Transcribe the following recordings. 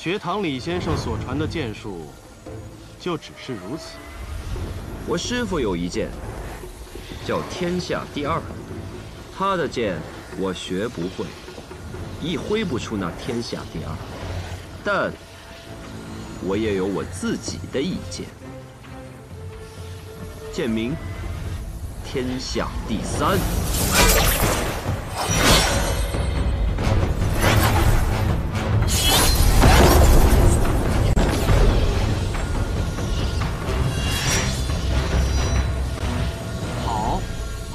学堂李先生所传的剑术，就只是如此。我师父有一剑，叫天下第二，他的剑我学不会，亦挥不出那天下第二。但我也有我自己的一剑，剑名天下第三。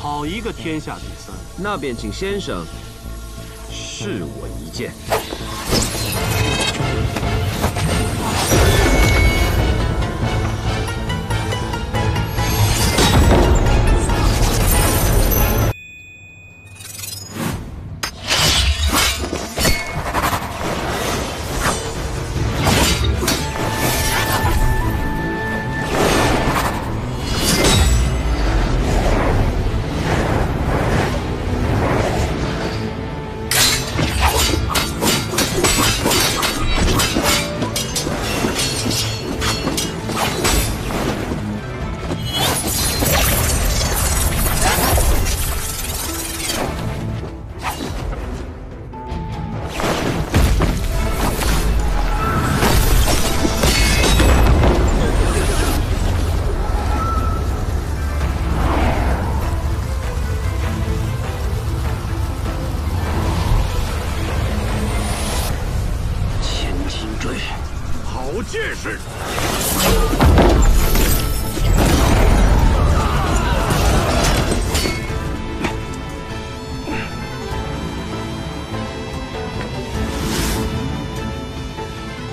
好一个天下第三！那便请先生试我一剑。剑士。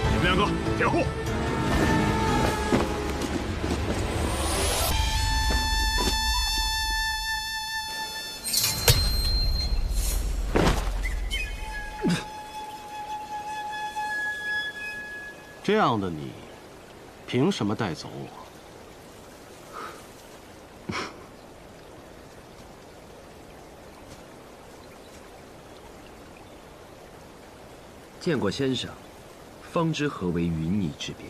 你们两个掩护。 这样的你，凭什么带走我？见过先生，方知何为云泥之别。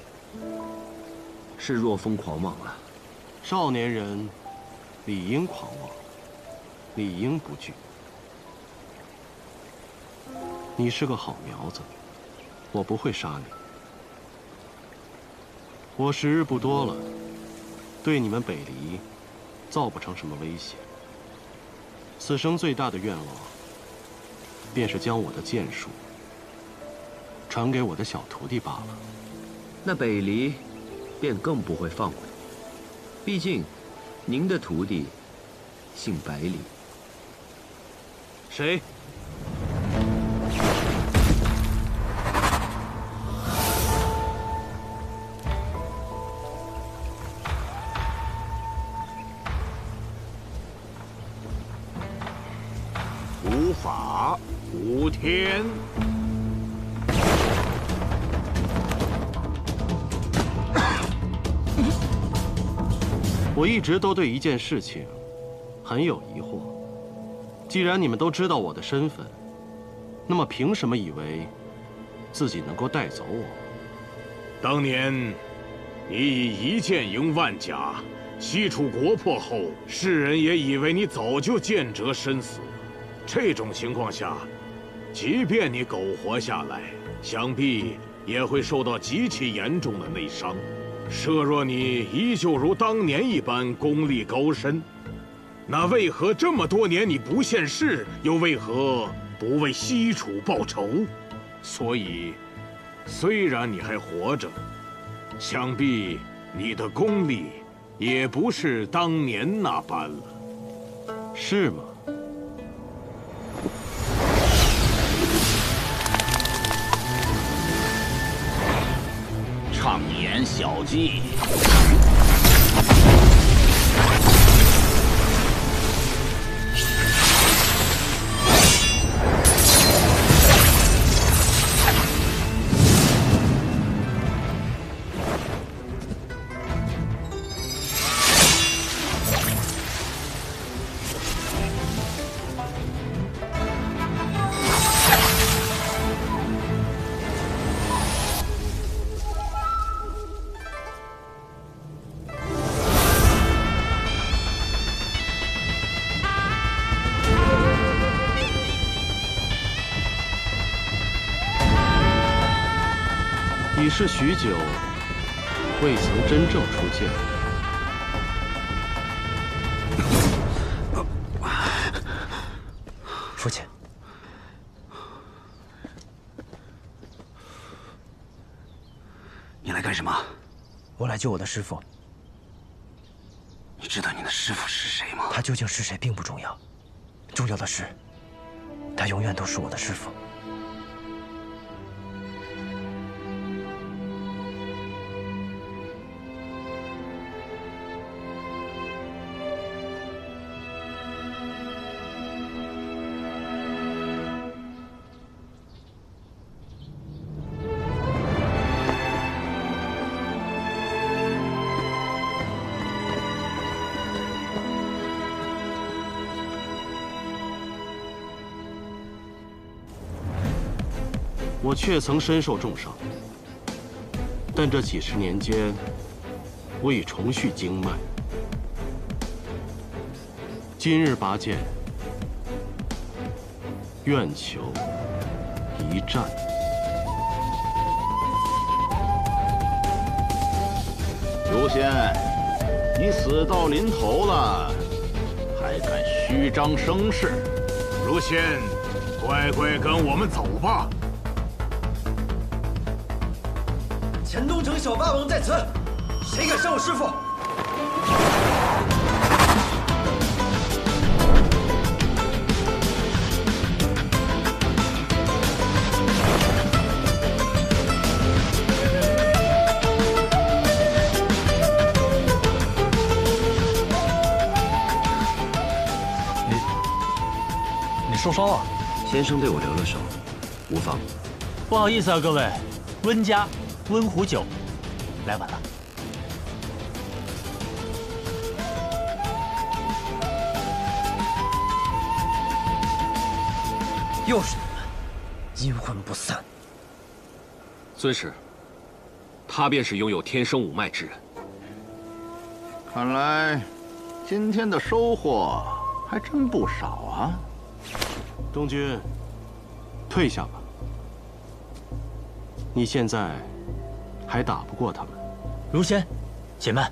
是若风狂妄了。少年人理应狂妄，理应不惧。你是个好苗子，我不会杀你。 我时日不多了，对你们北离造不成什么威胁。此生最大的愿望，便是将我的剑术传给我的小徒弟罢了。那北离便更不会放过你，毕竟您的徒弟姓百里。谁？ 无法无天。我一直都对一件事情很有疑惑。既然你们都知道我的身份，那么凭什么以为自己能够带走我？当年你以一剑赢万甲，西楚国破后，世人也以为你早就剑折身死。 这种情况下，即便你苟活下来，想必也会受到极其严重的内伤。设若你依旧如当年一般功力高深，那为何这么多年你不现世？又为何不为西楚报仇？所以，虽然你还活着，想必你的功力也不是当年那般了，是吗？ 畅言小计。已是许久，未曾真正出剑。父亲，你来干什么？我来救我的师父。你知道你的师父是谁吗？他究竟是谁并不重要，重要的是，他永远都是我的师父。我确曾身受重伤，但这几十年间，我已重续经脉。今日拔剑，愿求一战。如仙，你死到临头了，还敢虚张声势？如仙，乖乖跟我们走吧。乾东城小霸王在此，谁敢伤我师父？你受伤了？先生对我留了手，无妨。不好意思啊，各位，温家温壶酒来晚了。又是你们，阴魂不散。尊师，他便是拥有天生五脉之人。看来今天的收获还真不少啊。中军，退下吧。你现在还打不过他们。如仙，且慢。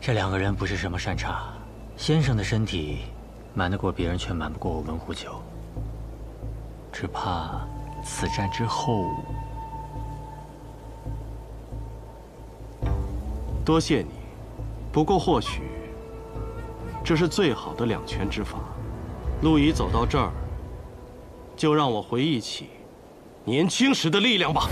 这两个人不是什么善茬，先生的身体瞒得过别人，却瞒不过我温壶酒。只怕此战之后，多谢你。不过或许这是最好的两全之法。路已走到这儿，就让我回忆起年轻时的力量吧。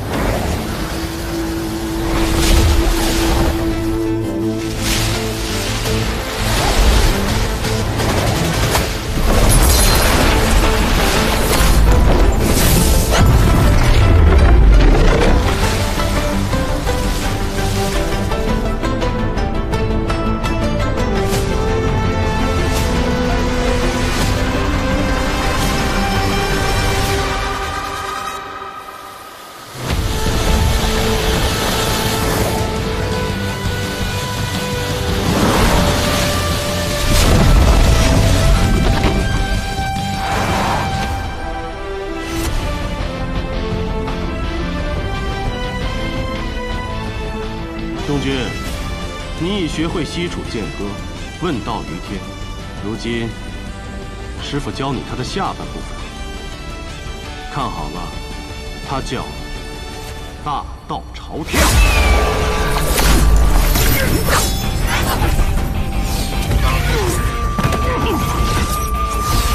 中军，你已学会西楚剑歌，问道于天。如今，师傅教你他的下半部分。看好了，他叫大道朝天。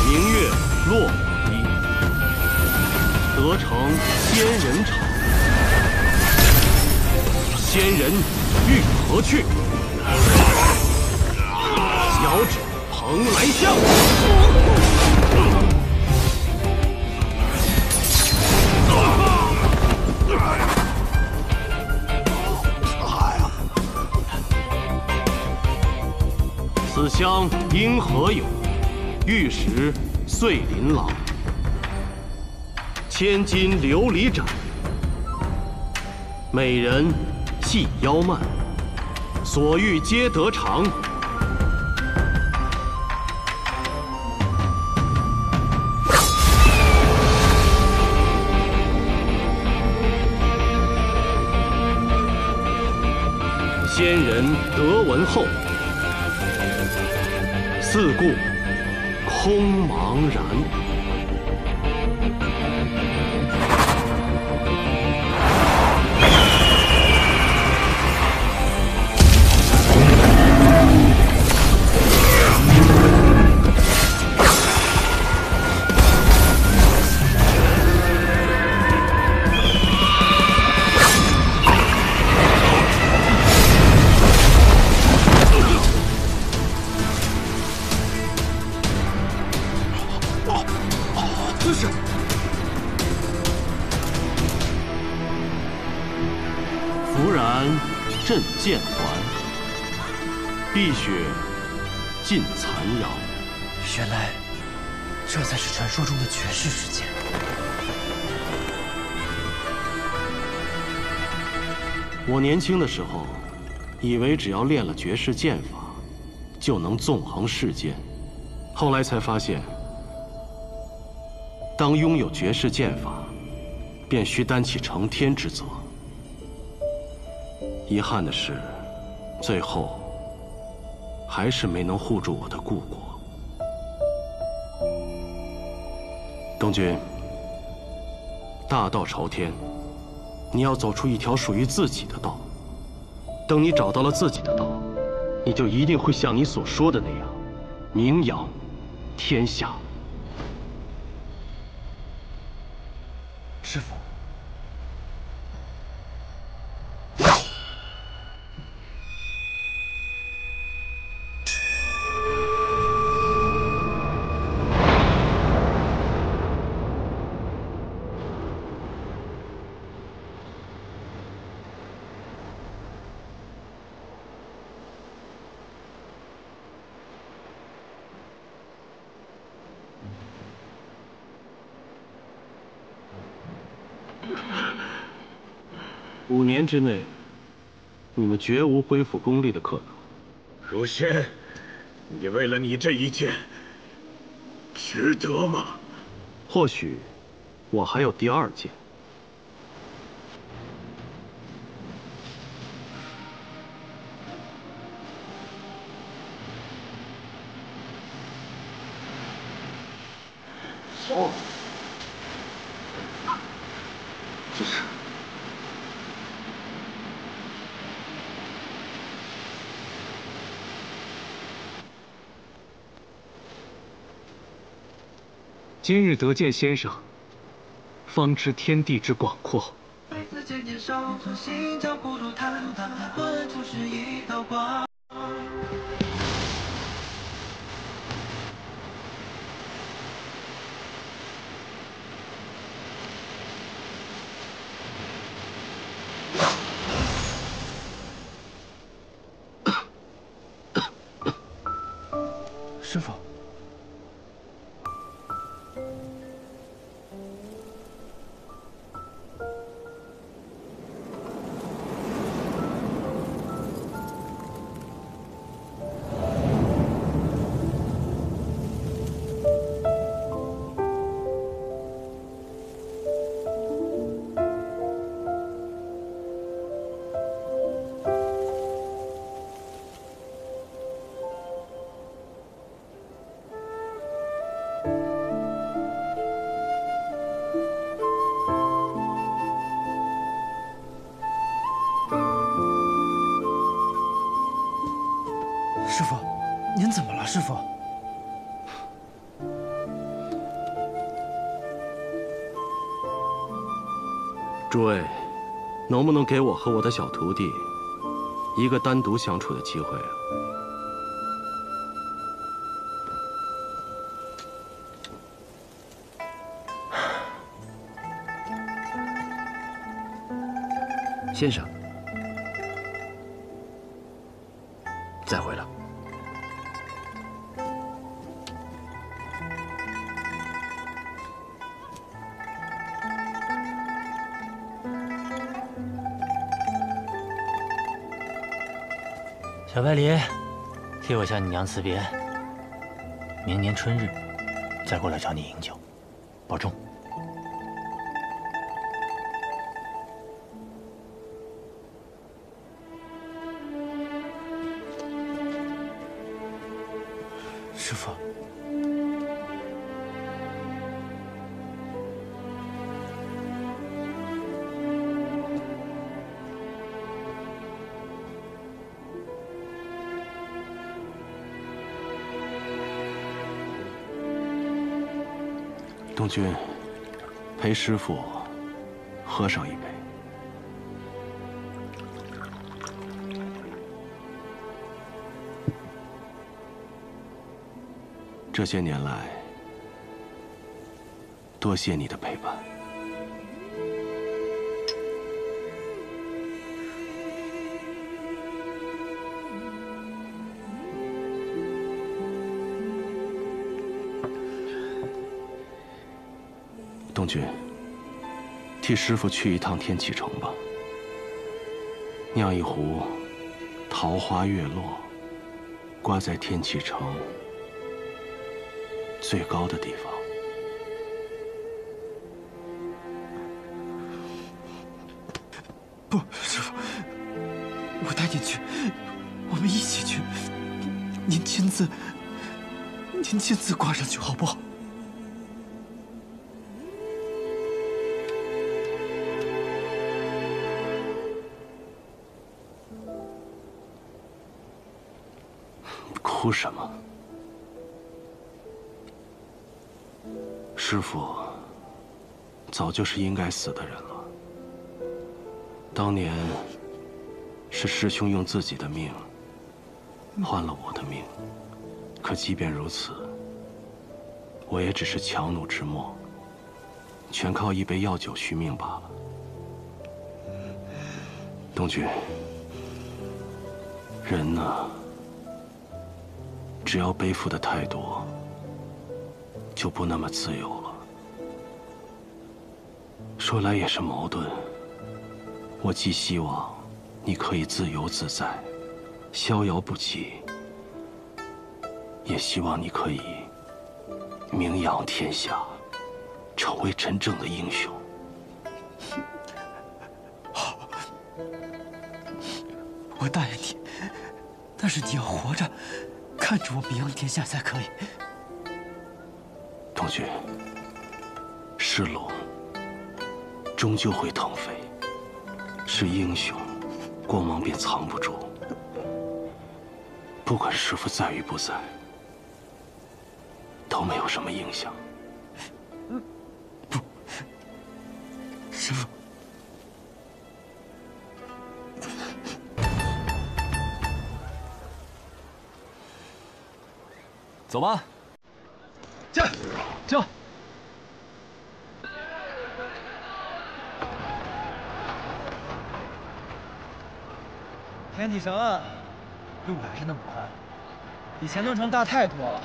明月落我衣，得成仙人场。仙人欲何去？遥指蓬莱乡。此乡因何有？玉石碎琳琅，千金琉璃盏，美人系腰蔓，所欲皆得偿。仙人得闻后，四顾空茫然。震剑环，碧血尽残阳。原来，这才是传说中的绝世之剑。我年轻的时候，以为只要练了绝世剑法，就能纵横世间。后来才发现，当拥有绝世剑法，便需担起承天之责。遗憾的是，最后还是没能护住我的故国。东君，大道朝天，你要走出一条属于自己的道。等你找到了自己的道，你就一定会像你所说的那样，名扬天下。师父。5年之内，你们绝无恢复功力的可能。如仙，你为了你这一剑，值得吗？或许，我还有第2剑。哦，这是。今日得见先生，方知天地之广阔。师父。师父，您怎么了，师父？诸位，能不能给我和我的小徒弟一个单独相处的机会啊？先生，再会了。小白梨，替我向你娘辞别。明年春日，再过来找你饮酒，保重。师父。东君，陪师父喝上一杯。这些年来，多谢你的陪伴。东君，替师父去一趟天启城吧，酿一壶桃花月落，挂在天启城最高的地方。不，师父，我带您去，我们一起去。您亲自挂上去好不好？哭什么？师父早就是应该死的人了。当年是师兄用自己的命换了我的命，可即便如此，我也只是强弩之末，全靠一杯药酒续命罢了。东君，人呢，只要背负的太多，就不那么自由了。说来也是矛盾，我既希望你可以自由自在，逍遥不羁，也希望你可以名扬天下，成为真正的英雄。好，我答应你，但是你要活着看着我名扬天下才可以。东君，是龙终究会腾飞，是英雄光芒便藏不住。不管师父在与不在，都没有什么影响。不，师父。走吧。驾！天启城路还是那么宽，比乾隆城大太多了，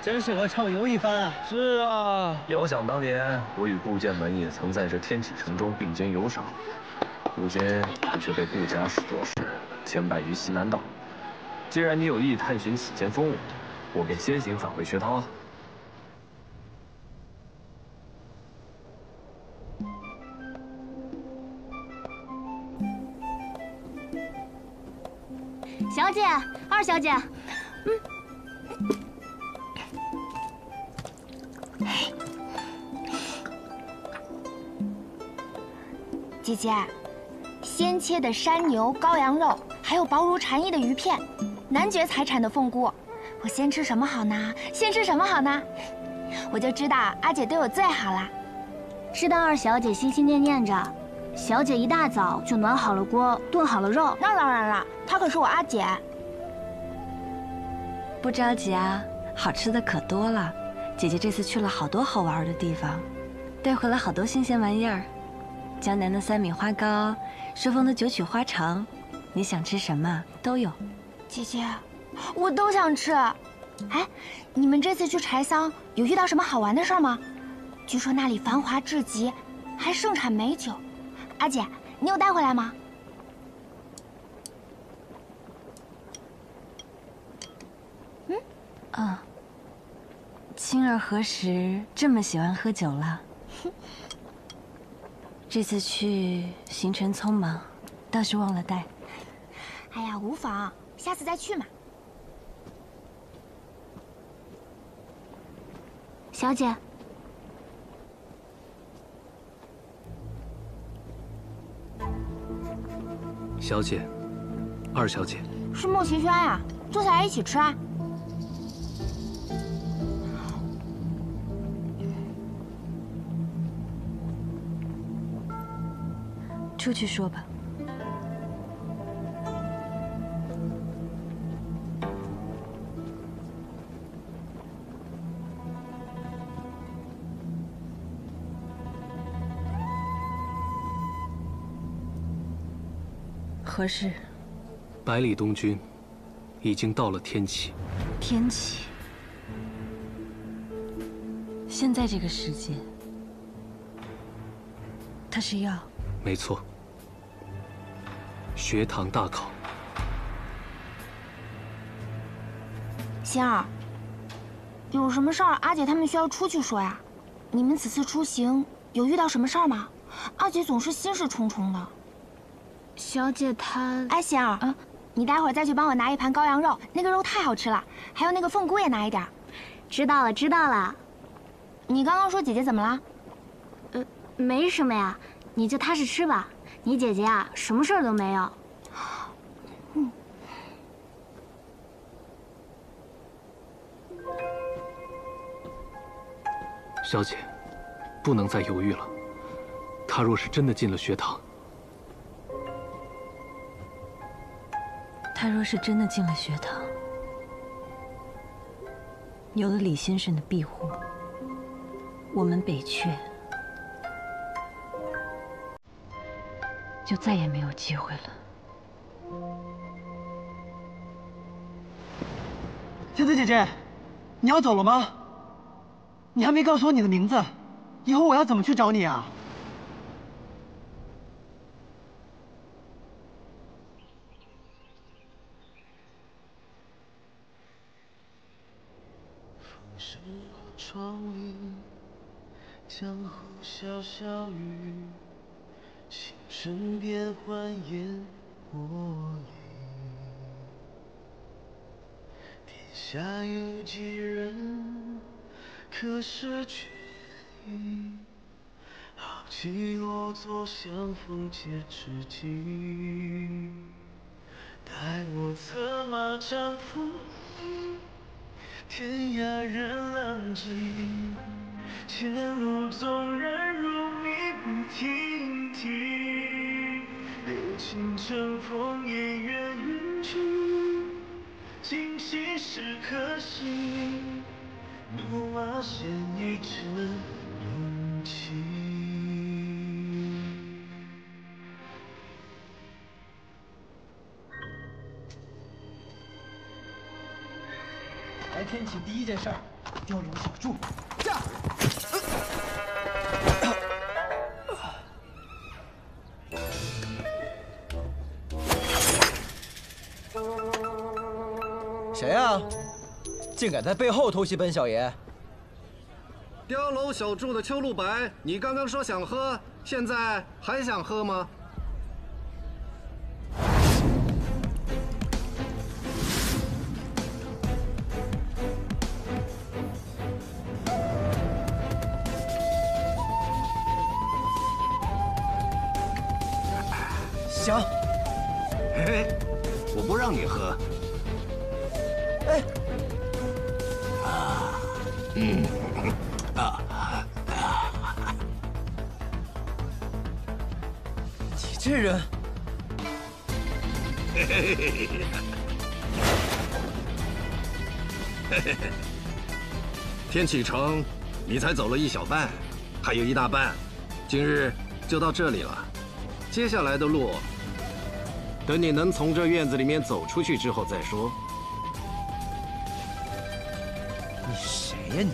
真适合畅游一番啊！是啊，遥想当年，我与顾剑门也曾在这天启城中并肩游赏，如今你却被顾家使作使牵绊于西南岛。既然你有意探寻此间风物，我便先行返回薛涛啊。小姐，二小姐，姐姐，鲜切的山牛、羔羊肉，还有薄如蝉翼的鱼片，男爵财产的凤菇，我先吃什么好呢？先吃什么好呢？我就知道阿姐对我最好啦。知道二小姐心心念念着，小姐一大早就暖好了锅，炖好了肉。那当然了，她可是我阿姐。不着急啊，好吃的可多了。姐姐这次去了好多好玩的地方，带回来好多新鲜玩意儿。江南的3米花糕，顺丰的9曲花肠，你想吃什么都有。姐姐，我都想吃。哎，你们这次去柴桑有遇到什么好玩的事吗？据说那里繁华至极，还盛产美酒。阿姐，你有带回来吗？青儿何时这么喜欢喝酒了？这次去行程匆忙，倒是忘了带。哎呀，无妨，下次再去嘛。小姐。小姐，二小姐，是莫奇轩呀，坐下来一起吃啊。出去说吧。何事？百里东军已经到了天启。天启。现在这个时间，他是要……没错。学堂大考。仙儿，有什么事儿，阿姐他们需要出去说呀。你们此次出行有遇到什么事儿吗？阿姐总是心事重重的。小姐她……哎，仙儿，你待会儿再去帮我拿一盘羔羊肉，那个肉太好吃了。还有那个凤菇也拿一点。知道了，知道了。你刚刚说姐姐怎么了？没什么呀，你就踏实吃吧。你姐姐啊，什么事儿都没有。小姐，不能再犹豫了。他若是真的进了学堂，他若是真的进了学堂，有了李先生的庇护，我们北阙就再也没有机会了。天子姐姐，你要走了吗？你还没告诉我你的名字，以后我要怎么去找你啊？风声过窗棂，江湖潇潇雨，青春变幻烟波里。天下有几人可舍去意？豪气落座相逢皆知己。待我策马战风，天涯任浪迹。前路纵然如迷不停蹄，留情乘风也愿远去。今夕是可惜，怒马现一尘勇气。来天启第一件事儿，雕龙小筑。驾！谁呀？竟敢在背后偷袭本小爷！雕楼小筑的秋露白，你刚刚说想喝，现在还想喝吗？想。嘿嘿，我不让你喝。哎。你这人。嘿嘿嘿嘿。天启城，你才走了一小半，还有一大半，今日就到这里了。接下来的路，等你能从这院子里面走出去之后再说。你谁呀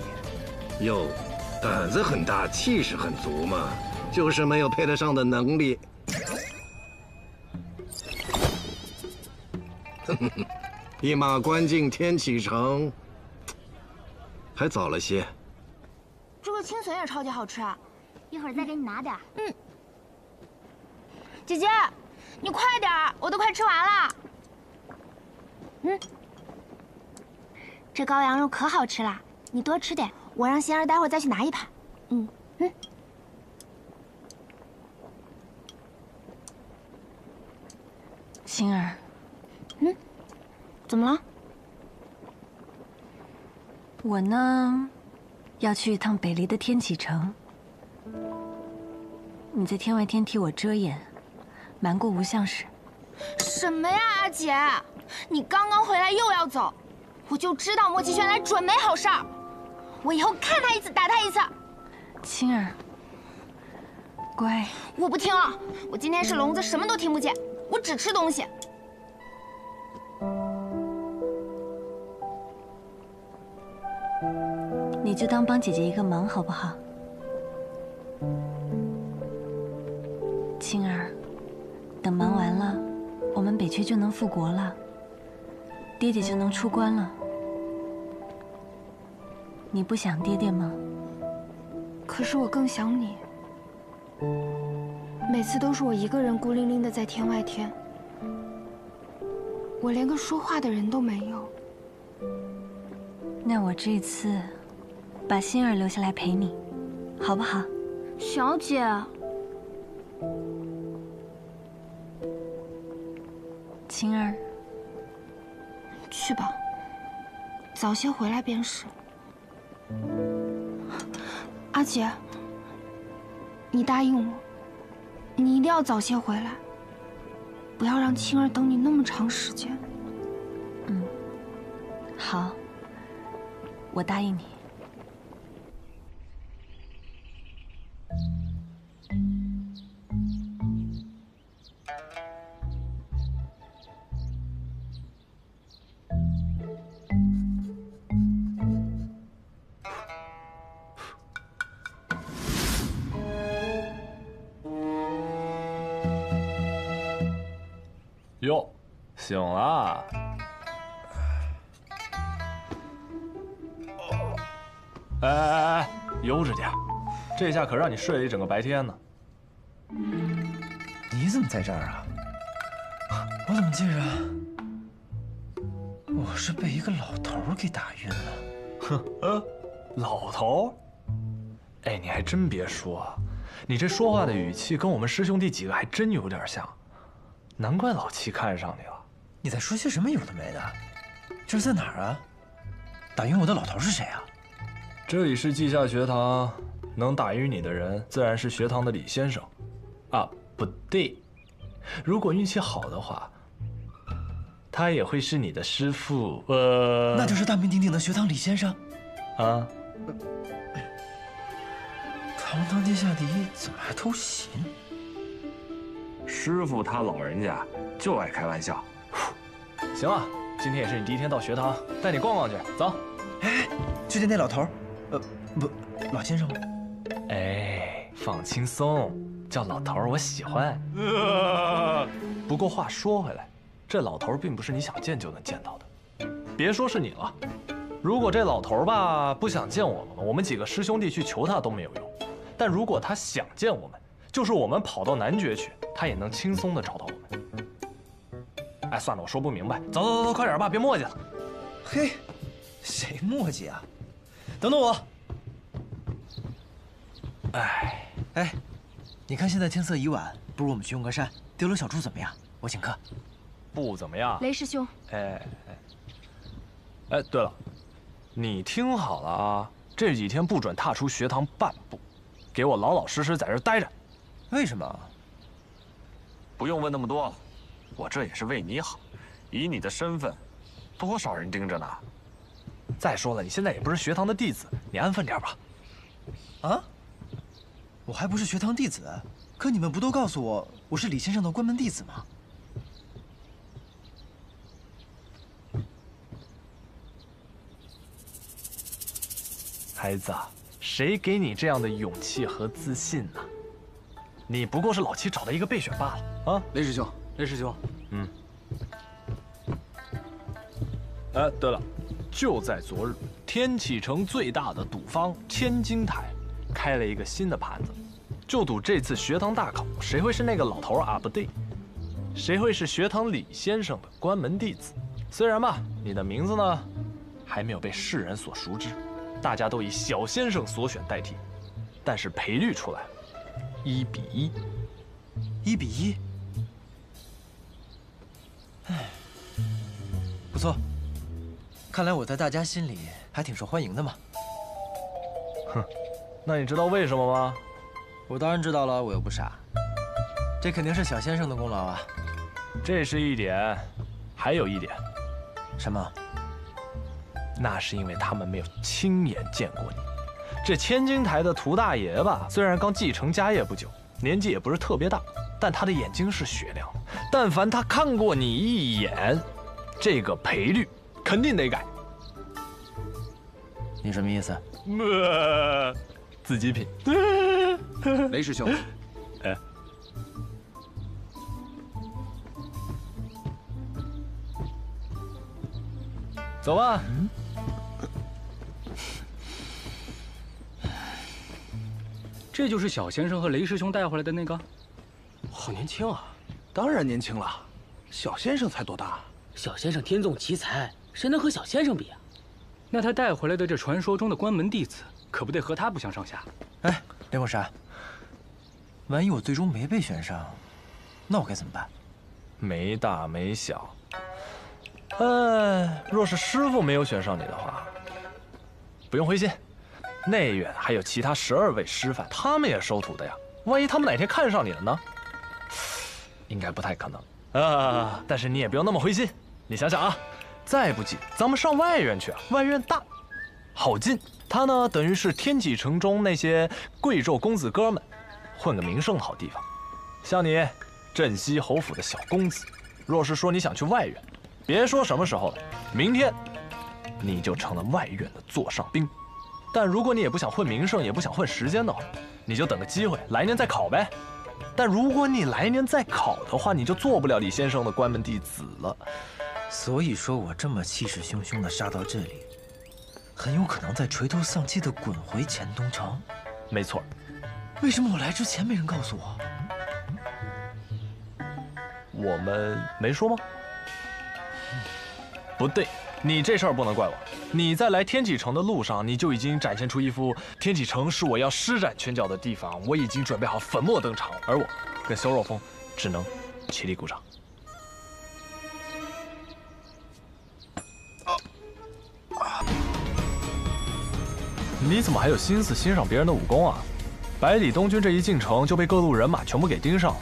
你？哟，胆子很大，气势很足嘛，就是没有配得上的能力。一马关进天启城，还早了些。这个青笋也超级好吃，一会儿再给你拿点。姐姐，你快点儿，我都快吃完了。这羔羊肉可好吃了，你多吃点，我让仙儿待会儿再去拿一盘。星儿，怎么了？我呢，要去一趟北离的天启城。你在天外天替我遮掩，瞒过无相使。什么呀，阿姐？你刚刚回来又要走，我就知道莫奇轩来准没好事儿。我以后看他一次打他一次。青儿，乖，我不听了。我今天是聋子，什么都听不见，我只吃东西。你就当帮姐姐一个忙好不好？青儿，等忙完了，我们北阙就能复国了，爹爹就能出关了。你不想爹爹吗？可是我更想你。每次都是我一个人孤零零的在天外天，我连个说话的人都没有。那我这次把星儿留下来陪你，好不好？小姐，青儿，去吧，早些回来便是。阿姐，你答应我，你一定要早些回来，不要让青儿等你那么长时间。好，我答应你。哟，醒了。哎，悠着点，这下可让你睡了一整个白天呢。你怎么在这儿啊？我怎么记着我是被一个老头给打晕了？哼，老头？哎，你还真别说，你这说话的语气跟我们师兄弟几个还真有点像，难怪老七看上你了。你在说些什么有的没的？这是在哪儿啊？打晕我的老头是谁啊？这里是稷下学堂，能打晕你的人自然是学堂的李先生。啊，不对，如果运气好的话，他也会是你的师父。那就是大名鼎鼎的学堂李先生。啊。堂堂天下第一，怎么还偷袭？师父他老人家就爱开玩笑。行了，今天也是你第一天到学堂，带你逛逛去，走。哎，去见那老头。不，老先生吗？哎，放轻松，叫老头我喜欢。不过话说回来，这老头并不是你想见就能见到的。别说是你了，如果这老头吧不想见我们，我们几个师兄弟去求他都没有用。但如果他想见我们，就是我们跑到南绝去，他也能轻松的找到我们。哎，算了，我说不明白，走，快点吧，别磨叽了。嘿，谁磨叽啊？等等我。哎，你看现在天色已晚，不如我们去用个膳，丢了小猪怎么样？我请客。不怎么样。雷师兄。哎，对了，你听好了啊，这几天不准踏出学堂半步，给我老老实实在这待着。为什么？不用问那么多了，我这也是为你好。以你的身份，多少人盯着呢？再说了，你现在也不是学堂的弟子，你安分点吧。啊？我还不是学堂弟子，可你们不都告诉我我是李先生的关门弟子吗？孩子，谁给你这样的勇气和自信呢？你不过是老七找的一个备选罢了啊！雷师兄，雷师兄，哎，对了，就在昨日，天启城最大的赌坊千金台开了一个新的盘子，就赌这次学堂大考谁会是那个老头啊？不对，谁会是学堂李先生的关门弟子？虽然吧，你的名字呢还没有被世人所熟知，大家都以小先生所选代替，但是赔率出来了，1比1。1比1。哎，不错，看来我在大家心里还挺受欢迎的嘛。哼，那你知道为什么吗？我当然知道了，我又不傻。这肯定是小先生的功劳啊。这是一点，还有一点。什么？那是因为他们没有亲眼见过你。这千金台的涂大爷吧，虽然刚继承家业不久，年纪也不是特别大，但他的眼睛是雪亮的。但凡他看过你一眼，这个赔率肯定得改。你什么意思？自己品。雷师兄，哎，走吧。这就是小先生和雷师兄带回来的那个，好年轻啊！当然年轻了，小先生才多大？小先生天纵奇才，谁能和小先生比啊？那他带回来的这传说中的关门弟子，可不得和他不相上下？哎，连过山，万一我最终没被选上，那我该怎么办？没大没小。若是师傅没有选上你的话，不用灰心。内院还有其他12位师范，他们也收徒的呀。万一他们哪天看上你了呢？应该不太可能啊。但是你也不用那么灰心。你想想啊，再不济咱们上外院去啊，外院大，好进。它呢，等于是天启城中那些贵胄公子哥们混个名声的好地方。像你镇西侯府的小公子，若是说你想去外院，别说什么时候了，明天你就成了外院的座上宾。但如果你也不想混名声，也不想混时间的话，你就等个机会，来年再考呗。但如果你来年再考的话，你就做不了李先生的关门弟子了。所以说我这么气势汹汹地杀到这里，很有可能再垂头丧气地滚回钱东城。没错。为什么我来之前没人告诉我？我们没说吗？不对，你这事儿不能怪我。你在来天启城的路上，你就已经展现出一副天启城是我要施展拳脚的地方，我已经准备好粉墨登场，而我跟萧若风只能起立鼓掌。你怎么还有心思欣赏别人的武功啊？百里东军这一进城就被各路人马全部给盯上了。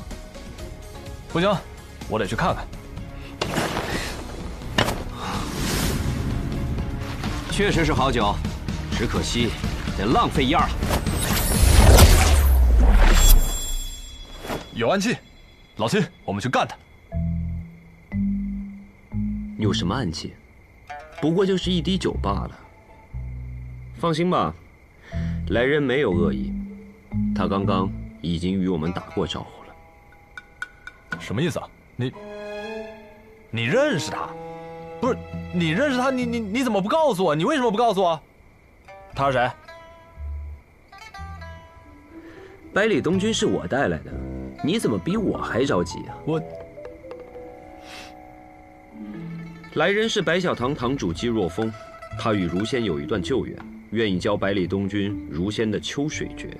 不行，我得去看看。确实是好酒，只可惜得浪费一二了。有暗器，老秦，我们去干他。有什么暗器？不过就是一滴酒罢了。放心吧，来人没有恶意，他刚刚已经与我们打过招呼了。什么意思啊？你认识他？不是，你认识他？你怎么不告诉我？你为什么不告诉我？他是谁？百里东军是我带来的，你怎么比我还着急啊？来人是白小堂堂主姬若风，他与如仙有一段旧缘，愿意教百里东军如仙的秋水诀。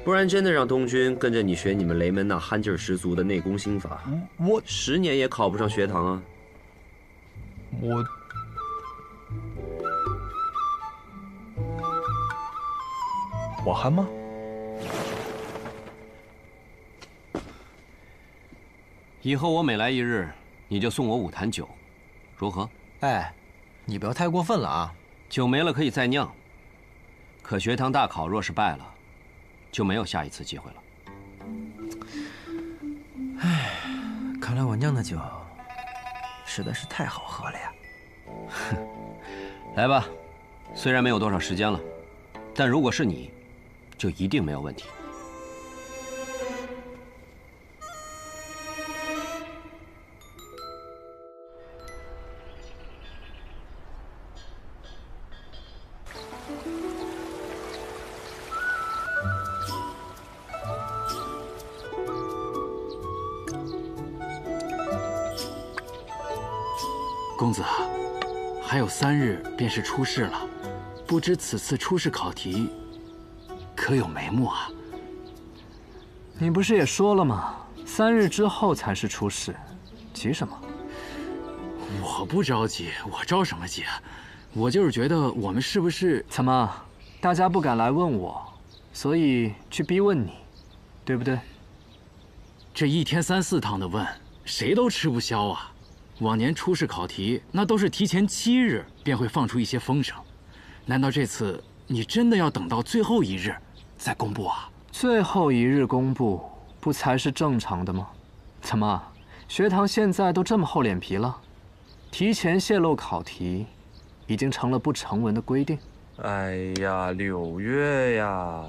不然真的让东军跟着你学你们雷门那憨劲儿十足的内功心法，我10年也考不上学堂啊！我憨吗？以后我每来一日，你就送我5坛酒，如何？哎，你不要太过分了啊！酒没了可以再酿，可学堂大考若是败了，就没有下一次机会了。唉，看来我酿的酒实在是太好喝了呀！来吧，虽然没有多少时间了，但如果是你，就一定没有问题。公子，还有3日便是出世了，不知此次初试考题可有眉目啊？你不是也说了吗？3日之后才是初试，急什么？我不着急，我着什么急啊？我就是觉得我们是不是……怎么，大家不敢来问我，所以去逼问你，对不对？这1天3、4趟的问，谁都吃不消啊。往年初试考题那都是提前7日便会放出一些风声，难道这次你真的要等到最后1日再公布啊？最后1日公布，不才是正常的吗？怎么，学堂现在都这么厚脸皮了？提前泄露考题，已经成了不成文的规定。哎呀，柳月呀，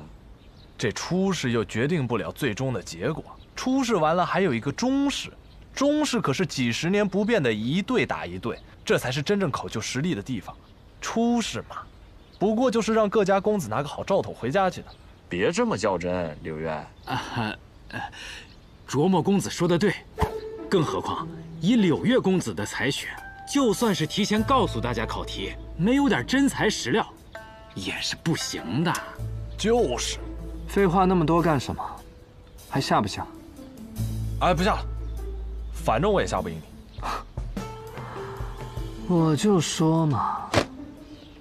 这初试又决定不了最终的结果，初试完了还有一个中试，中试可是几10年不变的1队打1队，这才是真正考究实力的地方。初试嘛，不过就是让各家公子拿个好兆头回家去的。别这么较真，柳月。琢磨公子说的对，更何况以柳月公子的才学，就算是提前告诉大家考题，没有点真材实料，也是不行的。就是，废话那么多干什么？还下不下？哎，不下了，反正我也下不赢你。我就说嘛，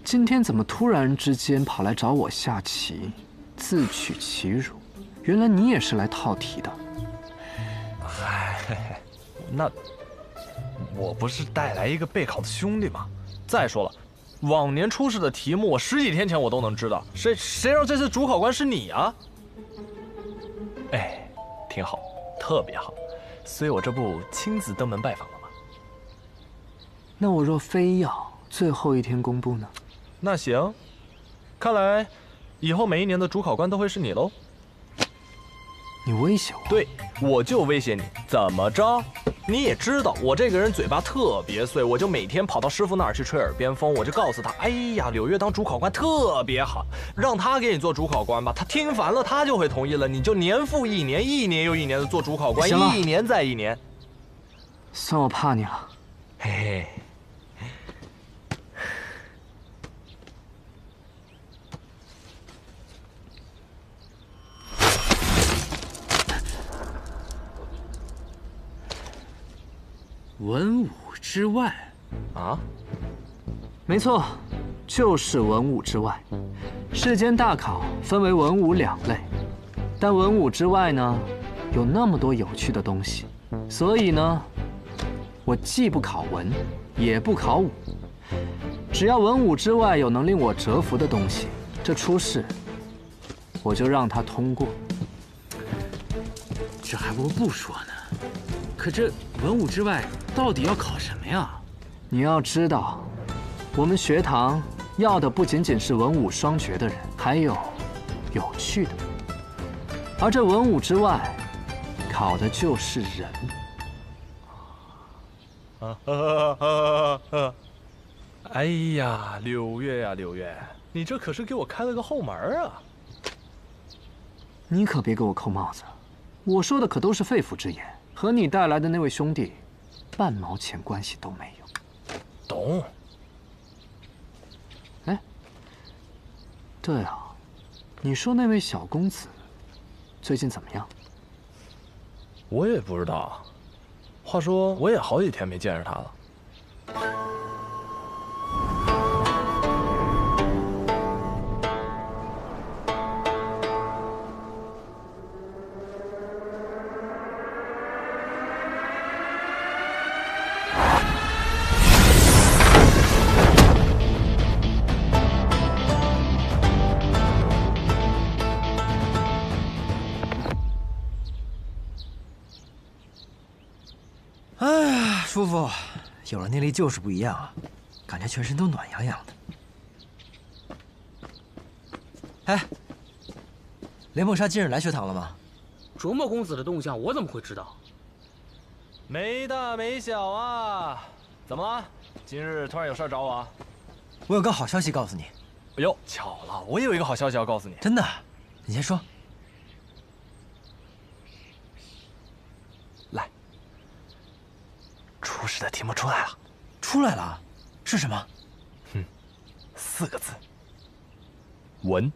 今天怎么突然之间跑来找我下棋，自取其辱？原来你也是来套题的。哎，那我不是带来一个备考的兄弟吗？再说了，往年初试的题目我10几天前我都能知道，谁让这次主考官是你啊？哎，挺好，特别好，所以我这不亲自登门拜访了吗？那我若非要最后1天公布呢？那行，看来以后每一年的主考官都会是你喽。你威胁我？对，我就威胁你。怎么着？你也知道我这个人嘴巴特别碎，我就每天跑到师傅那儿去吹耳边风，我就告诉他，哎呀，柳月当主考官特别好，让他给你做主考官吧。他听烦了，他就会同意了。你就年复一年，1年又1年的做主考官，1年再1年。算我怕你了。嘿嘿。文武之外，啊？没错，就是文武之外。世间大考分为文武2类，但文武之外呢，有那么多有趣的东西，所以呢，我既不考文，也不考武。只要文武之外有能令我折服的东西，这初试我就让它通过。这还不如不说呢。可这文武之外到底要考什么呀？你要知道，我们学堂要的不仅仅是文武双绝的人，还有有趣的。而这文武之外，考的就是人。哎呀，柳月呀，柳月，你这可是给我开了个后门啊！你可别给我扣帽子，我说的可都是肺腑之言。和你带来的那位兄弟，半毛钱关系都没有。懂。哎，对啊，你说那位小公子最近怎么样？我也不知道。话说，我也好几天没见着他了。舒服，有了内力就是不一样啊，感觉全身都暖洋洋的。哎，连梦莎今日来学堂了吗？琢磨公子的动向，我怎么会知道？没大没小啊！怎么了？今日突然有事找我啊？我有个好消息告诉你。哎呦，巧了，我也有一个好消息要告诉你。真的？你先说。来。初试的题目出来了，出来了，是什么？ 4个字，文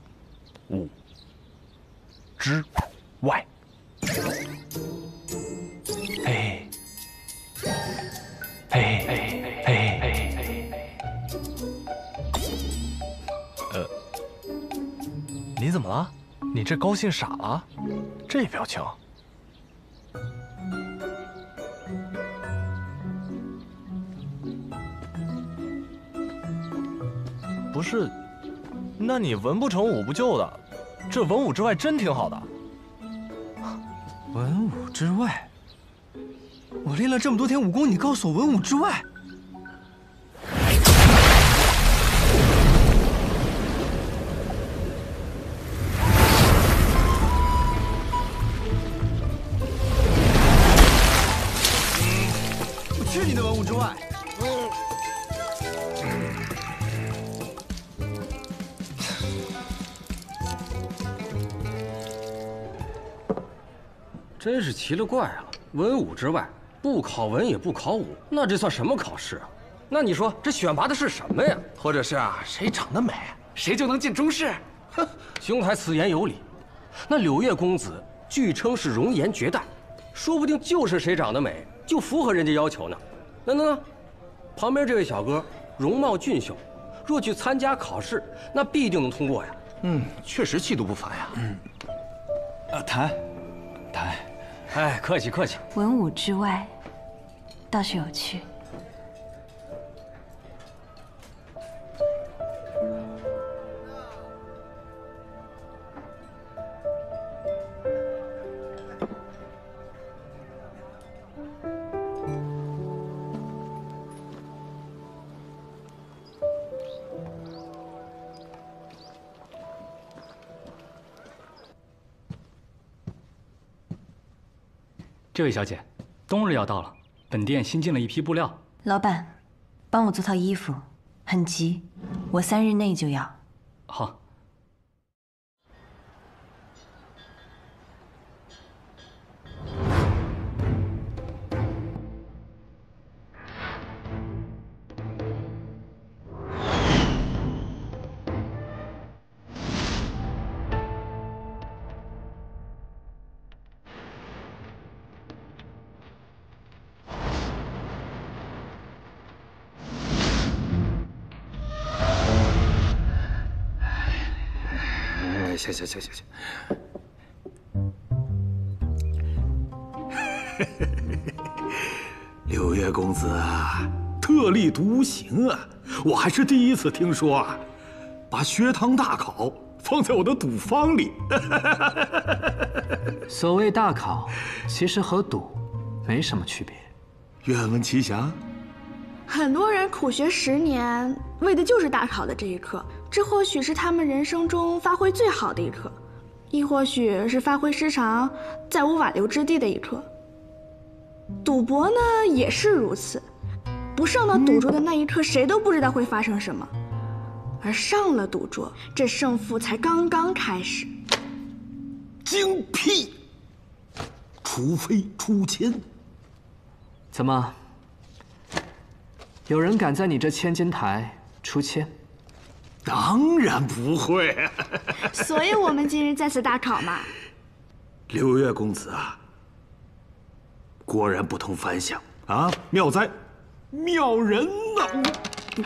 武之外。嘿，嘿，嘿，嘿，你怎么了？你这高兴傻了？这表情。不是，那你文不成武不就的，这文武之外真挺好的。文武之外？我练了这么多天武功，你告诉我文武之外？我去你的文武之外！真是奇了怪了，文武之外，不考文也不考武，那这算什么考试啊？那你说这选拔的是什么呀？或者是谁长得美，谁就能进中试？哼，兄台此言有理。那柳月公子据称是容颜绝代，说不定就是谁长得美就符合人家要求呢。那，旁边这位小哥容貌俊秀，若去参加考试，那必定能通过呀。确实气度不凡呀。谈。哎，客气客气。文武之外，倒是有趣。这位小姐，冬日要到了，本店新进了一批布料。老板，帮我做套衣服，很急，我3日内就要。好。行。柳月公子啊，特立独行啊！我还是第一次听说啊，把学堂大考放在我的赌坊里。所谓大考，其实和赌没什么区别。愿闻其详。很多人苦学10年，为的就是大考的这一刻。这或许是他们人生中发挥最好的一刻，亦或许是发挥失常、再无挽留之地的一刻。赌博呢，也是如此。不上到赌桌的那一刻，谁都不知道会发生什么；而上了赌桌，这胜负才刚刚开始。精辟！除非出千。怎么？有人敢在你这千金台出千？当然不会。所以我们今日在此大考嘛。柳月公子啊，果然不同凡响啊！妙哉，妙人呐！你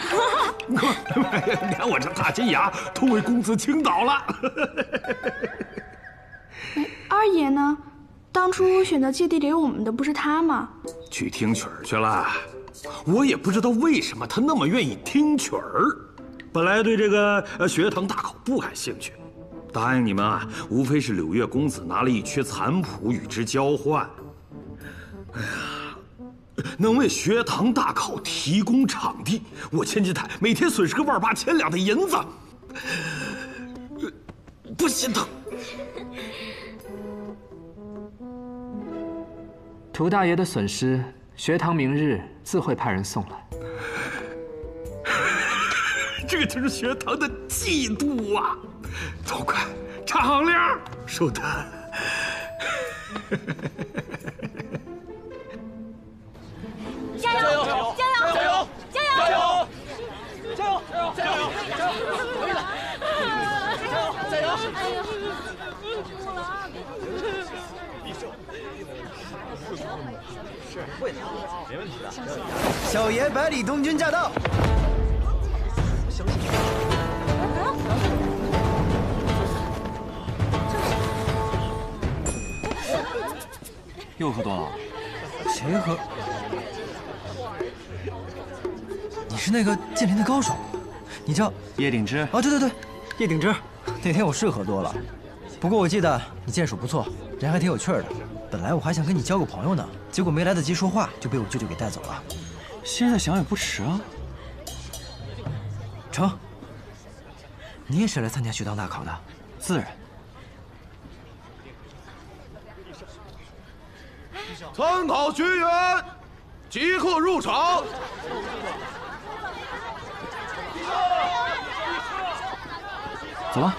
看我这大金牙都为公子倾倒了。二爷呢？当初选择借地给我们的不是他吗？去听曲儿去了。我也不知道为什么他那么愿意听曲儿。本来对这个学堂大考不感兴趣，答应你们啊，无非是柳月公子拿了一阙残谱与之交换。哎呀，能为学堂大考提供场地，我千金台每天损失个18000两的银子，不心疼。涂大爷的损失，学堂明日自会派人送来。这就是学堂的嫉妒啊！走快，唱行令，收单。加油！加油！加油！加油！加油！加油！加油！加油！是，会的，没问题的。小爷百里东军驾到！相信你。又喝多了？谁喝？你是那个剑林的高手，你叫叶鼎之。哦，对对对，叶鼎之。那天我是喝多了，不过我记得你剑术不错，人还挺有趣的。本来我还想跟你交个朋友呢，结果没来得及说话，就被我舅舅给带走了。现在想也不迟啊。成，你也是来参加学堂大考的？自然。参考学员即刻入场。走吧。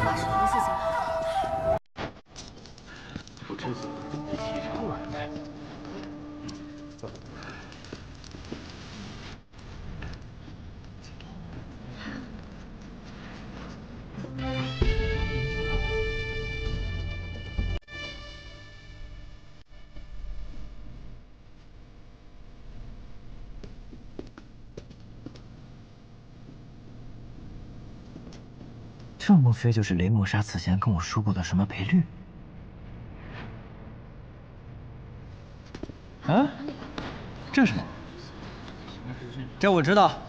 发生什么事情？父亲死，喜上晚来。走。这莫非就是雷莫莎此前跟我说过的什么赔率？啊，这是什么？这我知道，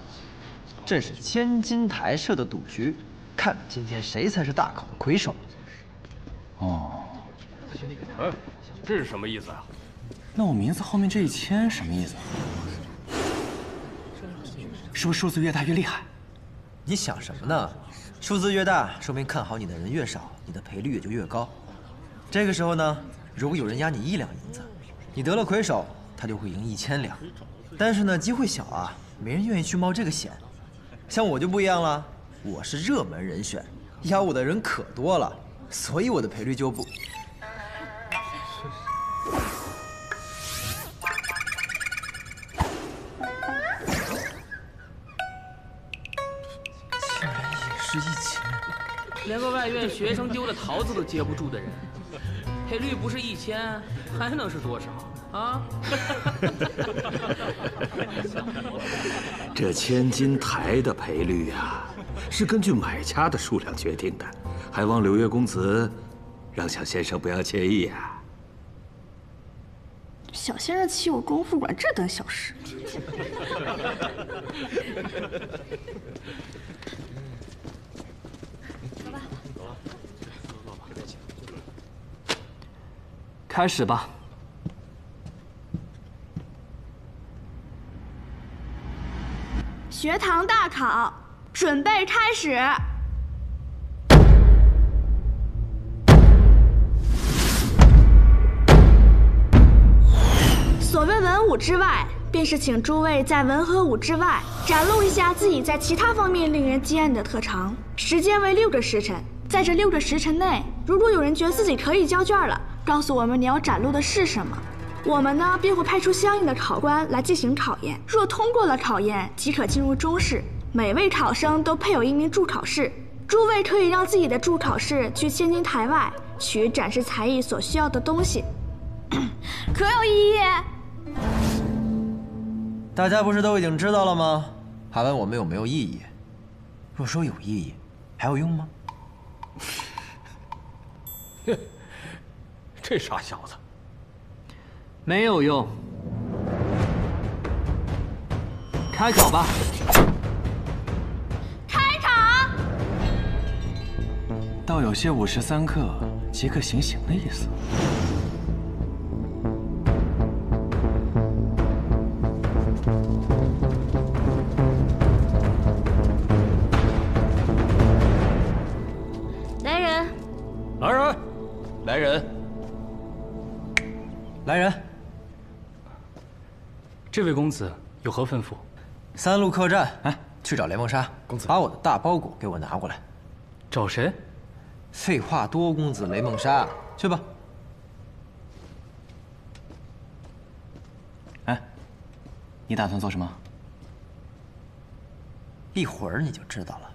这是千金台设的赌局，看今天谁才是大考的魁首。哦，哎，这是什么意思啊？那我名字后面这一千什么意思？是不是数字越大越厉害？你想什么呢？数字越大，说明看好你的人越少，你的赔率也就越高。这个时候呢，如果有人押你1两银子，你得了魁首，他就会赢1000两。但是呢，机会小啊，没人愿意去冒这个险。像我就不一样了，我是热门人选，押我的人可多了，所以我的赔率就不。连个外院学生丢的桃子都接不住的人，赔率不是1000，还能是多少啊？这千金台的赔率啊，是根据买家的数量决定的，还望柳月公子让小先生不要介意啊。小先生欺我功夫馆这等小事。开始吧。学堂大考，准备开始。所谓文武之外，便是请诸位在文和武之外展露一下自己在其他方面令人惊艳的特长。时间为6个时辰，在这6个时辰内，如果有人觉得自己可以交卷了，告诉我们你要展露的是什么，我们呢便会派出相应的考官来进行考验。若通过了考验，即可进入中试。每位考生都配有1名助考士，诸位可以让自己的助考士去千金台外取展示才艺所需要的东西，可有异议？大家不是都已经知道了吗？还问我们有没有异议？若说有异议，还有用吗？这傻小子，没有用。开考吧。开场。倒有些午时3刻即刻行刑的意思。来人！来人！来人！来人！这位公子有何吩咐？3路客栈，哎，去找雷梦莎公子，把我的大包裹给我拿过来。找谁？废话多公子雷梦莎，去吧。哎，你打算做什么？一会儿你就知道了。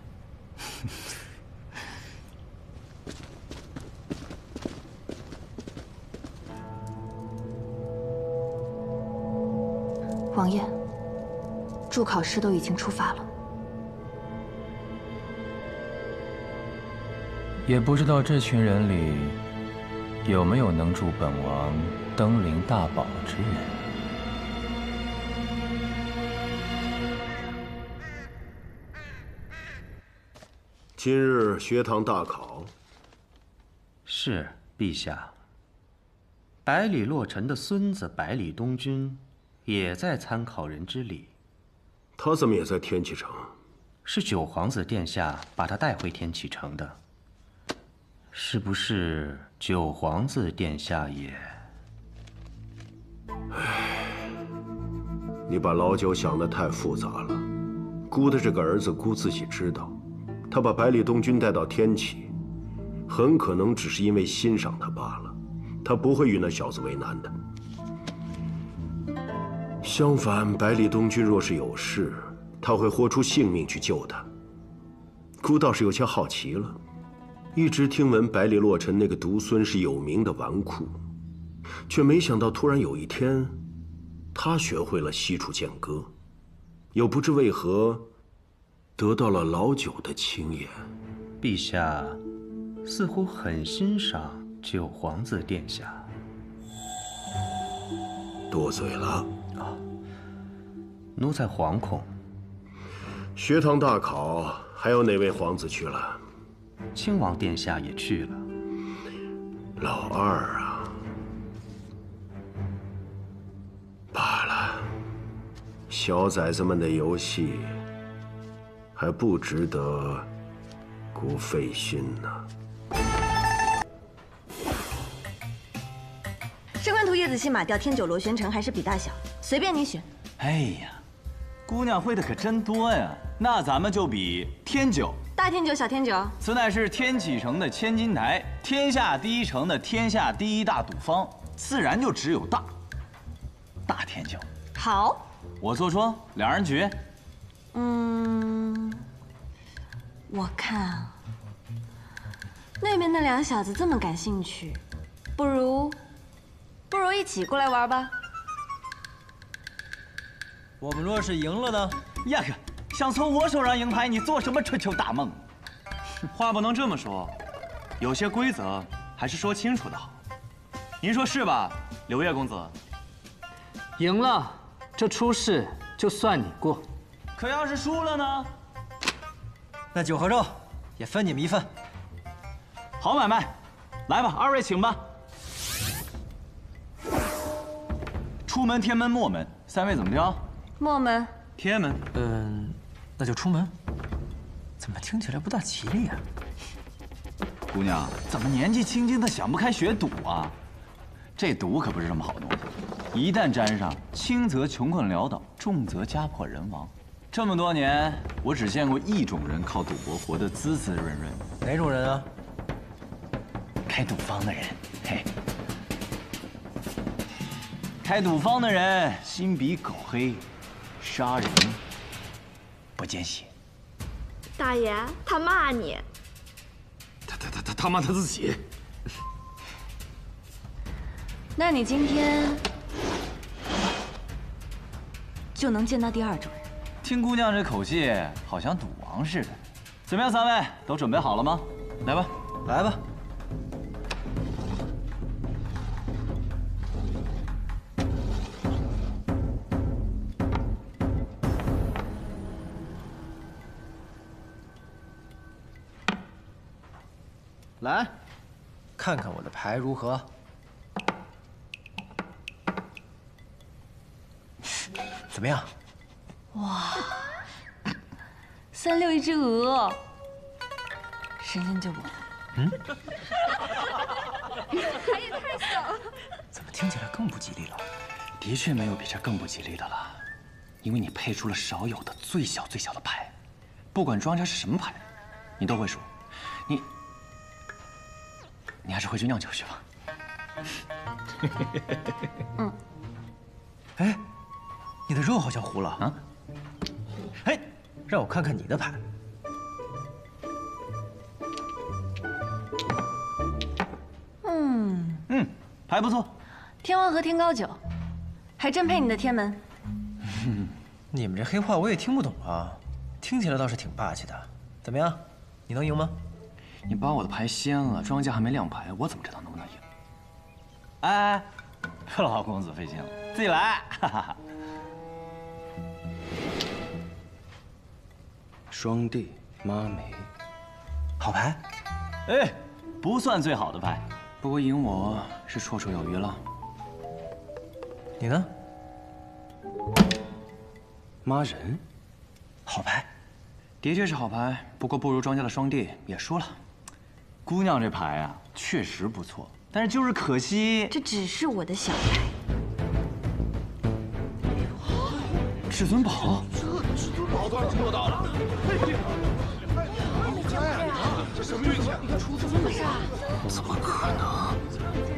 王爷，助考师都已经出发了。也不知道这群人里有没有能助本王登临大宝之人。今日学堂大考。是，陛下。百里洛尘的孙子百里东君也在参考人之里。他怎么也在天启城？是九皇子殿下把他带回天启城的。是不是九皇子殿下也？你把老九想得太复杂了。姑的这个儿子，姑自己知道，他把百里东君带到天启，很可能只是因为欣赏他罢了。他不会与那小子为难的。相反，百里东君若是有事，他会豁出性命去救他。姑倒是有些好奇了。一直听闻百里洛尘那个独孙是有名的纨绔，却没想到突然有一天，他学会了西楚剑歌，又不知为何得到了老九的青眼。陛下似乎很欣赏九皇子殿下。多嘴了啊！奴才惶恐。学堂大考，还有哪位皇子去了？亲王殿下也去了。老二啊，罢了，小崽子们的游戏还不值得姑费心呢。上官图、叶子戏、马调、天九、螺旋城还是比大小，随便你选。哎呀，姑娘会的可真多呀！那咱们就比天九。大天九、小天九，此乃是天启城的千金台，天下第一城的天下第一大赌坊，自然就只有大天九。好，我做庄，两人决。我看啊，那边那两小子这么感兴趣，不如一起过来玩吧。我们若是赢了呢？呀呵！想从我手上赢牌，你做什么春秋大梦？话不能这么说，有些规则还是说清楚的好。您说是吧，柳叶公子？赢了，这出事就算你过。可要是输了呢？那酒和肉也分你们一份。好买卖，来吧，二位请吧。出门、天门、末门，三位怎么挑？末门。天门。那就出门。怎么听起来不大吉利啊？姑娘，怎么年纪轻轻的想不开学赌啊？这赌可不是什么好东西，一旦沾上，轻则穷困潦倒，重则家破人亡。这么多年，我只见过一种人靠赌博活得滋滋润润。哪种人啊？开赌坊的人。嘿，开赌坊的人心比狗黑，杀人不见血。大爷，他骂你。他骂他自己。那你今天就能见到第二种人。听姑娘这口气，好像赌王似的。怎么样，三位都准备好了吗？来吧，来吧。来，看看我的牌如何？怎么样？哇，3-6一只鹅，神仙救我。牌也太小了。怎么听起来更不吉利了？的确没有比这更不吉利的了，因为你配出了少有的最小的牌，不管庄家是什么牌，你都会输。你还是回去酿酒去吧。哎，你的肉好像糊了啊！哎，让我看看你的牌。还不错。天王和天高九，还真配你的天门。你们这黑话我也听不懂啊，听起来倒是挺霸气的。怎么样，你能赢吗？你把我的牌掀了，庄家还没亮牌，我怎么知道能不能赢？哎，不劳公子费心了，自己来。哈哈。双帝妈梅，好牌。哎，不算最好的牌，不过赢我是绰绰有余了。你呢？妈人，好牌，的确是好牌，不过不如庄家的双帝，也输了。姑娘这牌啊，确实不错，但是就是可惜，这只是我的小牌。至尊宝，至尊宝当然做到了。这什么运气？怎么回事啊？怎么可能？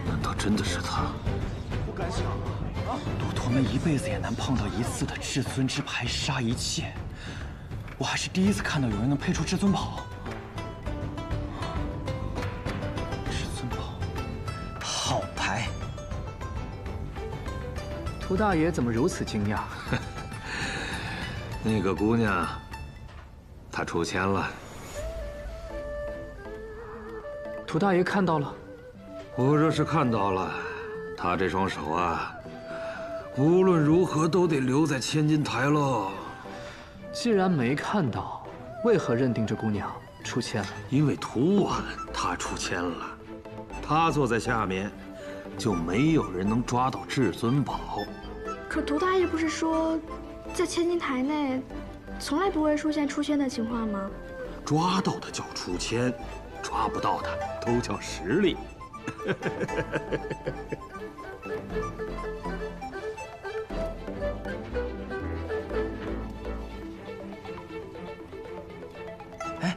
难道真的是他？不敢想啊！赌徒们一辈子也难碰到一次的至尊之牌杀一切，我还是第一次看到有人能配出至尊宝。至尊宝，好牌！涂大爷怎么如此惊讶？那个姑娘，她出千了。涂大爷看到了。我若是看到了，她这双手啊，无论如何都得留在千金台喽。既然没看到，为何认定这姑娘出千了？因为涂晚她出千了，她坐在下面，就没有人能抓到至尊宝。可涂大爷不是说，在千金台内，从来不会出现出千的情况吗？抓到的叫出千，抓不到的都叫实力。哎，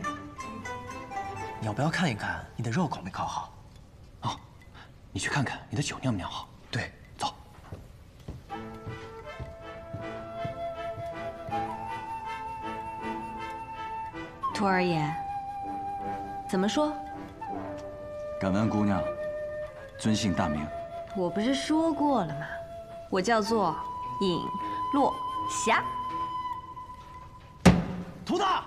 你要不要看一看你的肉烤没烤好？哦，你去看看你的酒酿没酿好。对，走。徒儿爷，怎么说？敢问姑娘，尊姓大名？我不是说过了吗？我叫做尹落霞。涂大，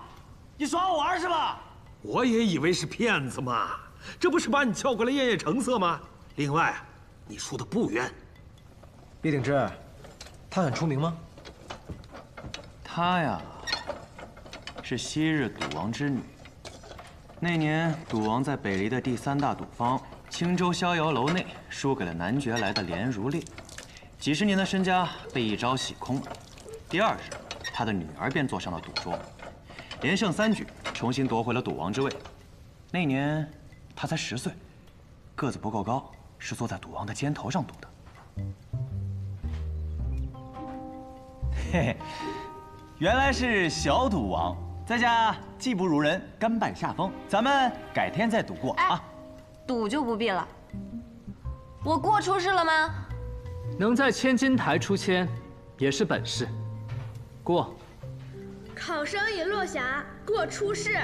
你耍我玩是吧？我也以为是骗子嘛，这不是把你叫过来验验成色吗？另外，你输的不冤。叶鼎之，他很出名吗？她呀，是昔日赌王之女。那年，赌王在北离的第3大赌坊青州逍遥楼内输给了男爵来的连如烈，几十年的身家被一朝洗空了。第2日，他的女儿便坐上了赌桌，连胜3局，重新夺回了赌王之位。那年他才10岁，个子不够高，是坐在赌王的肩头上赌的。嘿嘿，原来是小赌王。在家技不如人，甘拜下风。咱们改天再赌过啊！赌就不必了。我过出事了吗？能在千金台出千，也是本事。过。考生尹落霞过出世。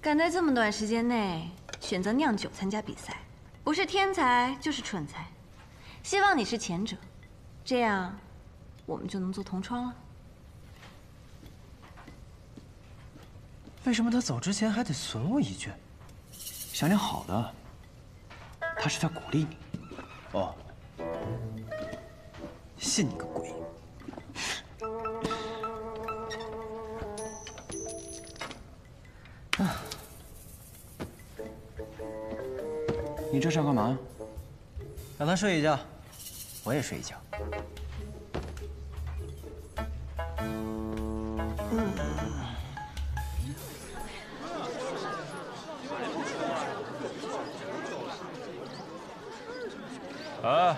敢在这么短时间内选择酿酒参加比赛，不是天才就是蠢材。希望你是前者，这样我们就能做同窗了。为什么他走之前还得损我一句？想点好的，他是在鼓励你。哦，信你个鬼！啊，你这是要干嘛？让他睡一觉，我也睡一觉。啊！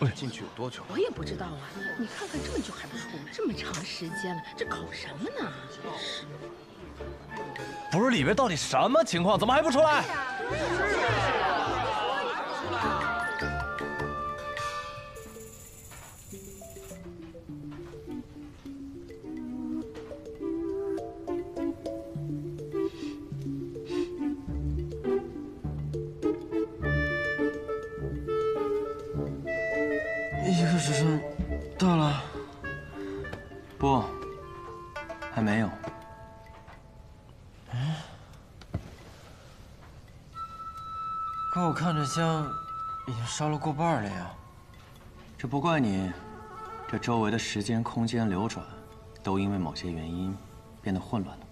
进去有多久？我也不知道啊，你看看这么久还不出来，这么长时间了，这搞什么呢？不是里边到底什么情况？怎么还不出来？一个时辰到了。不，还没有。可我看这香已经烧了过半了呀。这不怪你，这周围的时间、空间流转，都因为某些原因变得混乱了。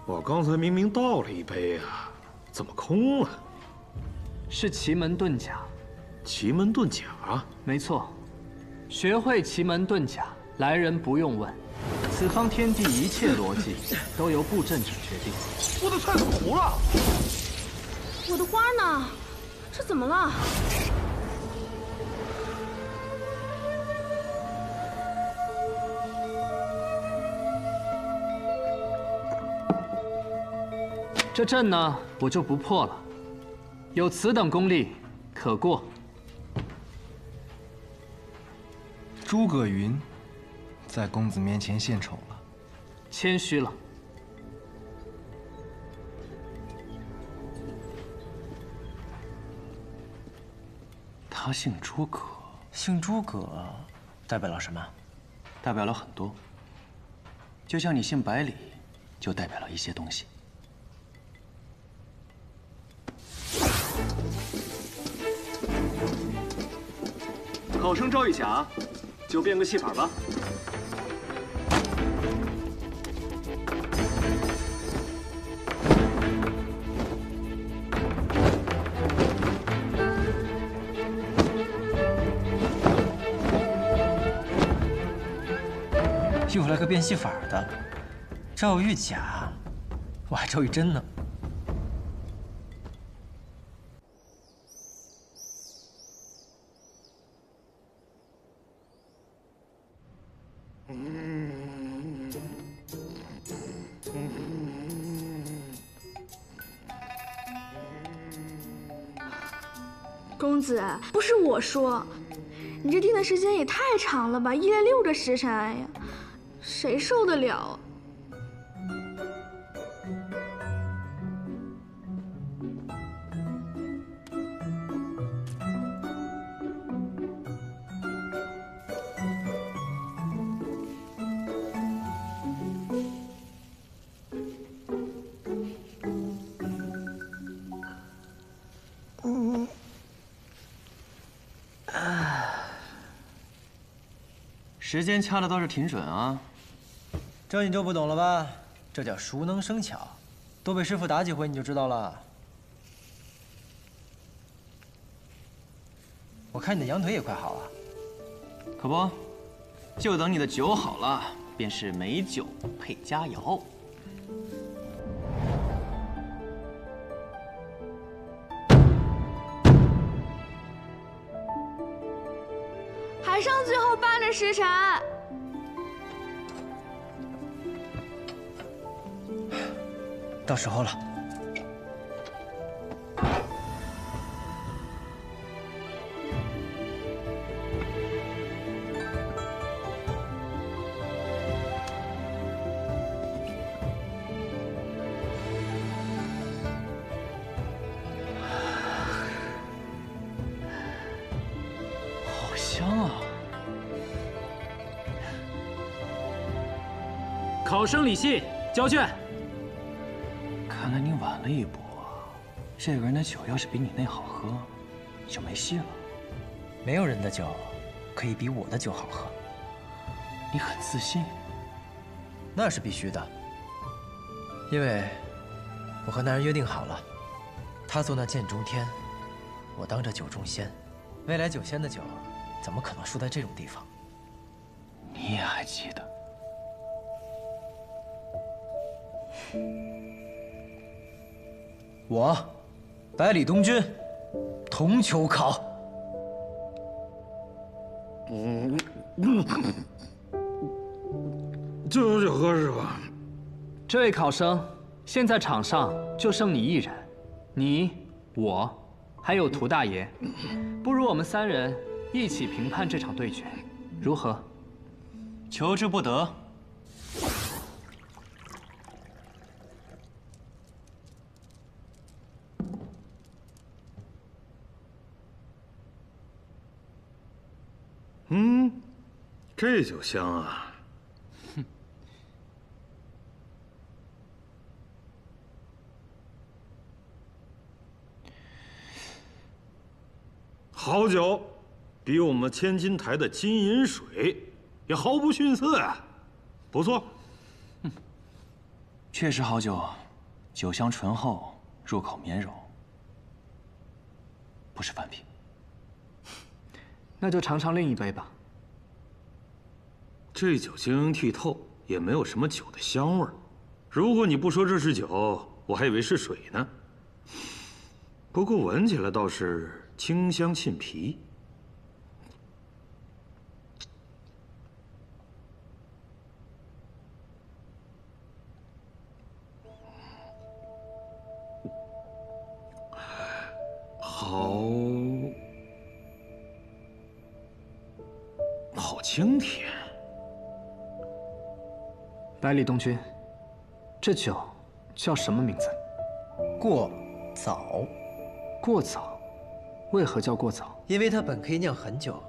我刚才明明倒了一杯啊，怎么空了？是奇门遁甲。奇门遁甲？没错，学会奇门遁甲，来人不用问。此方天地一切逻辑，都由布阵者决定。我的菜怎么糊了？我的花呢？这怎么了？这阵呢，我就不破了。有此等功力，可过。诸葛云，在公子面前献丑了，谦虚了。他姓诸葛，姓诸葛，代表了什么？代表了很多。就像你姓百里，就代表了一些东西。考生赵玉甲，就变个戏法吧。又来个变戏法的，赵玉甲，我还赵玉珍呢。公子，不是我说，你这定的时间也太长了吧，1连6个时辰，哎呀，谁受得了啊？时间掐的倒是挺准啊。这你就不懂了吧？这叫熟能生巧，多被师傅打几回你就知道了。我看你的羊腿也快好了。可不，就等你的酒好了，便是美酒配佳肴。还剩最后半个时辰。到时候了。好香啊！考生李信，交卷。看来你晚了一步啊！这个人的酒要是比你那好喝，你就没戏了。没有人的酒可以比我的酒好喝。你很自信？那是必须的，因为我和那人约定好了，他做那剑中天，我当这酒中仙。未来酒仙的酒，怎么可能输在这种地方？你也还记得？我，百里东君，重求考。这合适吧？这位考生，现在场上就剩你一人，你、我，还有涂大爷，不如我们3人一起评判这场对决，如何？求之不得。这酒香啊！好酒，比我们千金台的金银水也毫不逊色啊！不错。确实好酒，酒香醇厚，入口绵柔，不是凡品。那就尝尝另一杯吧。这酒晶莹剔透，也没有什么酒的香味儿。如果你不说这是酒，我还以为是水呢。不过闻起来倒是清香沁脾。好清甜。百里东君，这酒叫什么名字？过早。过早？为何叫过早？因为它本可以酿很久，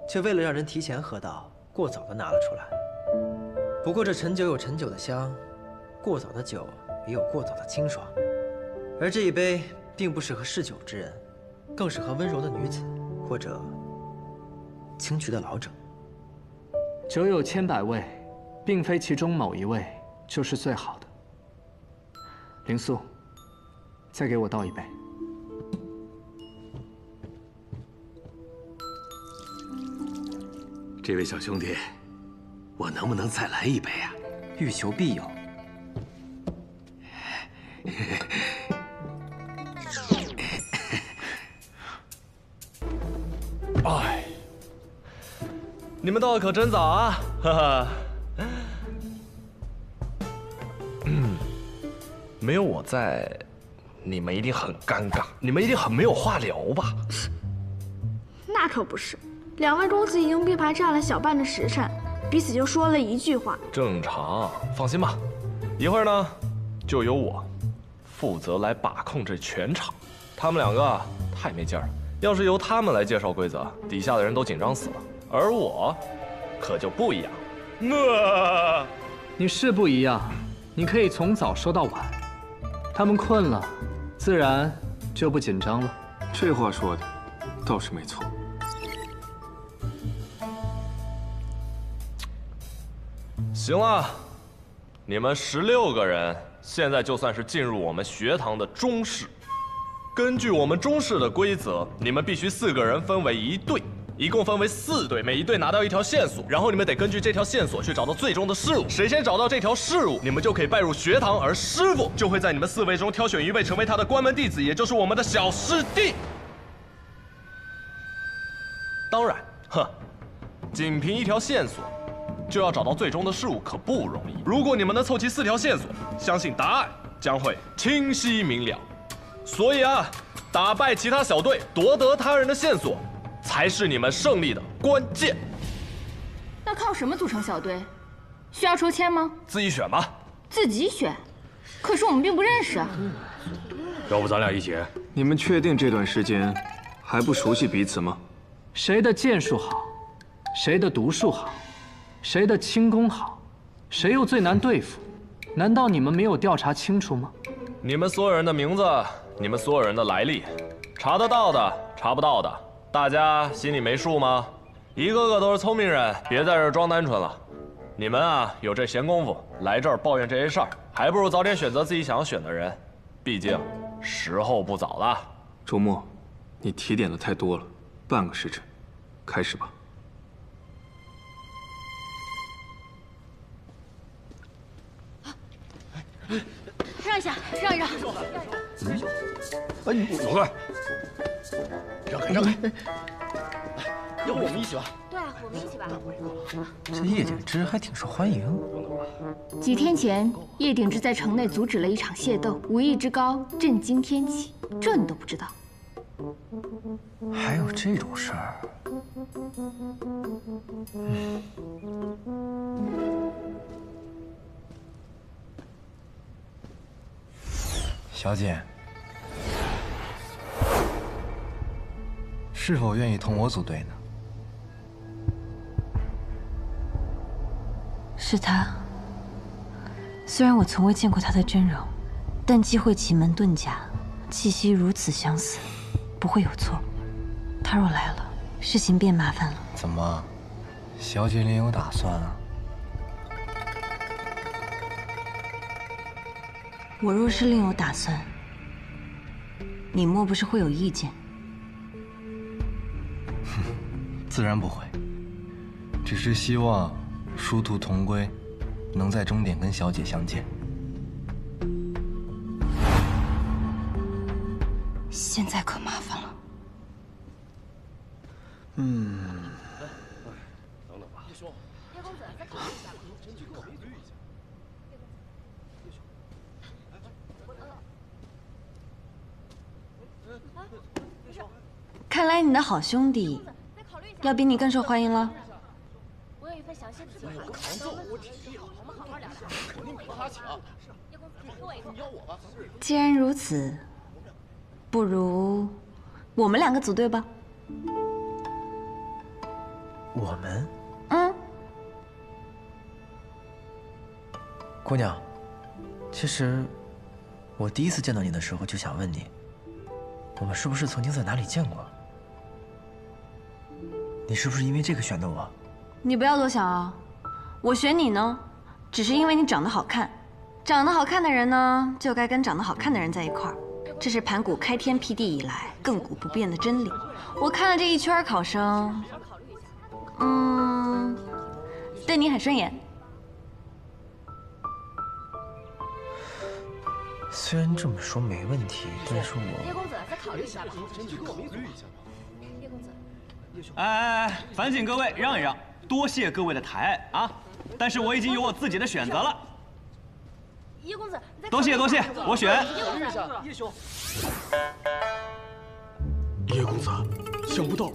却为了让人提前喝到，过早的拿了出来。不过这陈酒有陈酒的香，过早的酒也有过早的清爽。而这一杯并不适合嗜酒之人，更适合温柔的女子或者清癯的老者。酒有千百味，并非其中某一味就是最好的。灵素，再给我倒一杯。这位小兄弟，我能不能再来一杯啊？欲求必有。哎，你们到的可真早啊！哈哈。没有我在，你们一定很尴尬，你们一定很没有话聊吧？那可不是，2位公子已经并排站了小半的时辰，彼此就说了一句话。正常，放心吧，一会儿呢，就由我负责来把控这全场。他们2个太没劲儿了，要是由他们来介绍规则，底下的人都紧张死了。而我，可就不一样。你是不一样，你可以从早说到晚。他们困了，自然就不紧张了。这话说的倒是没错。行了，你们16个人现在就算是进入我们学堂的中试。根据我们中试的规则，你们必须4个人分为1队，一共分为4队，每一队拿到一条线索，然后你们得根据这条线索去找到最终的事物。谁先找到这条事物，你们就可以拜入学堂，而师傅就会在你们4位中挑选1位成为他的关门弟子，也就是我们的小师弟。当然，仅凭一条线索就要找到最终的事物可不容易。如果你们能凑齐4条线索，相信答案将会清晰明了。所以啊，打败其他小队，夺得他人的线索，才是你们胜利的关键。那靠什么组成小队？需要抽签吗？自己选吧。自己选？可是我们并不认识啊。要不咱俩一起？你们确定这段时间还不熟悉彼此吗？谁的剑术好，谁的毒术好，谁的轻功好，谁又最难对付？难道你们没有调查清楚吗？你们所有人的名字，你们所有人的来历，查得到的，查不到的，大家心里没数吗？一个个都是聪明人，别在这儿装单纯了。你们啊，有这闲工夫来这儿抱怨这些事儿，还不如早点选择自己想要选的人。毕竟时候不早了。周末，你提点的太多了，半个时辰，开始吧。让一下，让一让。哎，走开！让开让开！要不我们一起吧？对啊，我们一起吧。这叶鼎之还挺受欢迎。几天前，叶鼎之在城内阻止了一场械斗，武艺之高，震惊天启，这你都不知道？还有这种事儿？小姐，是否愿意同我组队呢？是他。虽然我从未见过他的真容，但机会奇门遁甲，气息如此相似，不会有错。他若来了，事情便麻烦了。怎么，小姐另有打算啊？我若是另有打算，你莫不是会有意见？自然不会，只是希望殊途同归，能在终点跟小姐相见。现在可麻烦了。等等吧，叶兄，叶公子，再考虑一下吧。真去考虑一下。看来你的好兄弟要比你更受欢迎了。我有一份详细的计划。扛揍，我提好，我们好好聊聊。肯定比他强。叶公子，跟我一块。你要我吧？既然如此，不如我们两个组队吧。我们？嗯。姑娘，其实我第一次见到你的时候就想问你，我们是不是曾经在哪里见过？你是不是因为这个选的我？你不要多想啊，我选你呢，只是因为你长得好看。长得好看的人呢，就该跟长得好看的人在一块儿，这是盘古开天辟地以来亘古不变的真理。我看了这一圈考生，对你很顺眼。虽然这么说没问题，但是叶公子，再考虑一下吧。真去考虑一下吧。叶公子。哎，烦请各位让一让，多谢各位的抬爱啊！但是我已经有我自己的选择了。叶公子，多谢多谢，我选。叶兄。叶公子，想不到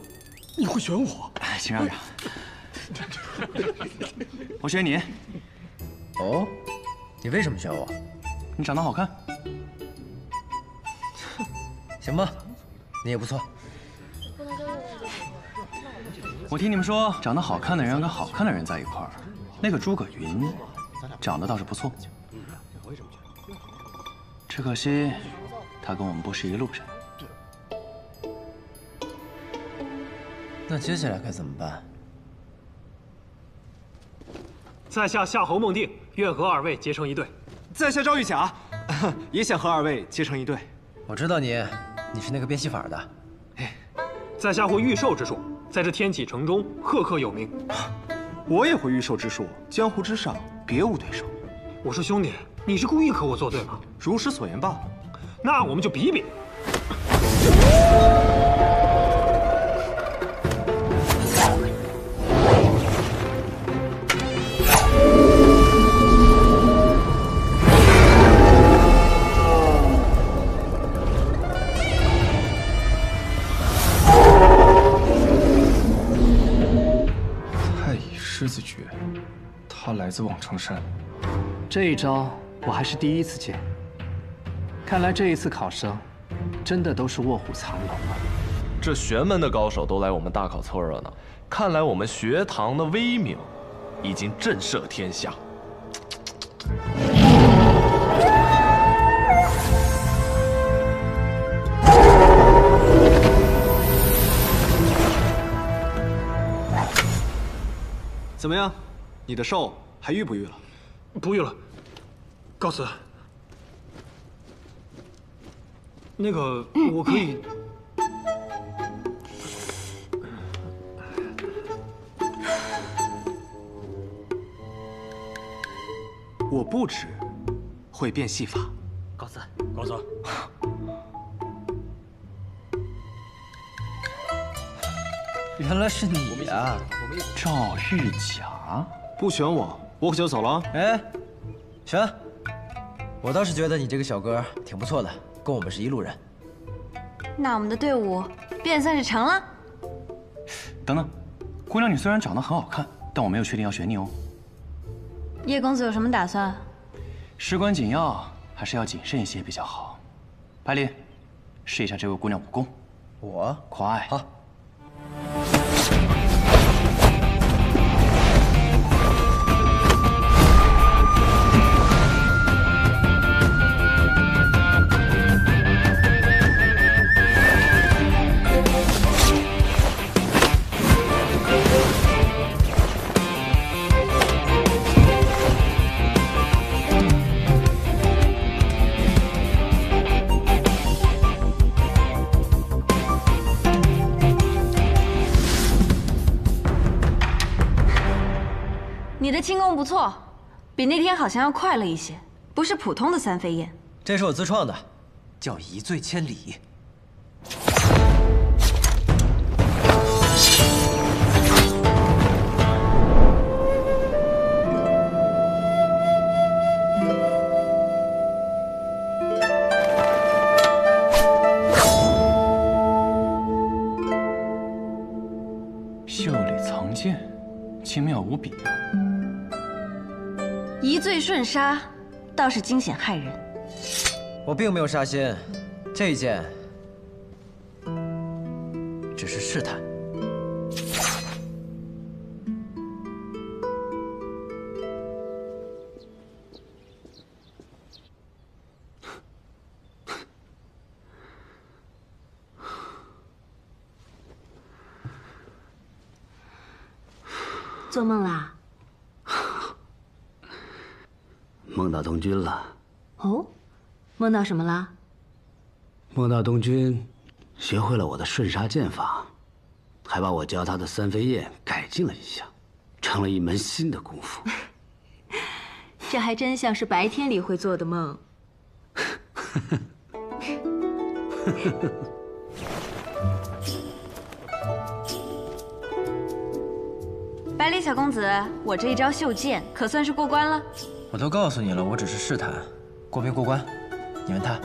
你会选我。哎，请让让。我选你。哦，你为什么选我？你长得好看。行吧，你也不错。我听你们说，长得好看的人跟好看的人在一块儿，那个诸葛云长得倒是不错，只可惜他跟我们不是一路人。那接下来该怎么办？在下夏侯孟定，愿和二位结成一队。在下赵玉甲，也想和二位结成一队。我知道你是那个变戏法的。在下会御兽之术，在这天启城中赫赫有名。我也会御兽之术，江湖之上别无对手。我说兄弟，你是故意和我作对吗？如实所言罢了。那我们就比比。狮子诀，他来自望城山。这一招我还是第一次见。看来这一次考生，真的都是卧虎藏龙啊！这玄门的高手都来我们大考凑热闹，看来我们学堂的威名已经震慑天下。怎么样，你的兽还御不御了？不御了，告辞。那个，我可以。我不止会变戏法。告辞，告辞。原来是你呀，赵玉甲，不选我，我可就走了。哎，选。我倒是觉得你这个小哥挺不错的，跟我们是一路人。那我们的队伍便算是成了。等等，姑娘，你虽然长得很好看，但我没有确定要选你哦。叶公子有什么打算？事关紧要，还是要谨慎一些比较好。百里，试一下这位姑娘武功。我快。好。 你的轻功不错，比那天好像要快了一些，不是普通的三飞燕。这是我自创的，叫一醉千里。袖里藏剑，精妙无比啊！ 一醉瞬杀，倒是惊险骇人。我并没有杀心，这一剑只是试探。做梦啦？ 梦到东君了。哦，梦到什么了？梦到东君学会了我的瞬杀剑法，还把我教他的三飞燕改进了一下，成了一门新的功夫。这还真像是白天里会做的梦。百里小公子，我这一招袖剑可算是过关了。 我都告诉你了，我只是试探，过没过关，你问他。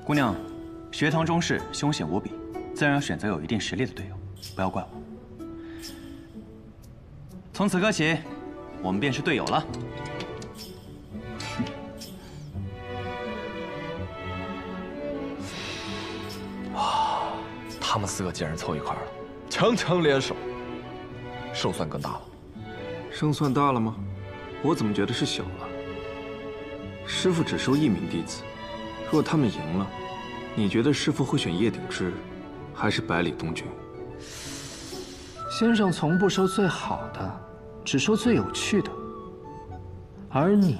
姑娘，学堂中事凶险无比，自然要选择有一定实力的队友，不要怪我。从此刻起，我们便是队友了。啊，他们四个竟然凑一块了，强强联手，胜算更大了。胜算大了吗？ 我怎么觉得是小了？师傅只收1名弟子，若他们赢了，你觉得师傅会选叶鼎之，还是百里东君？先生从不收最好的，只收最有趣的。而你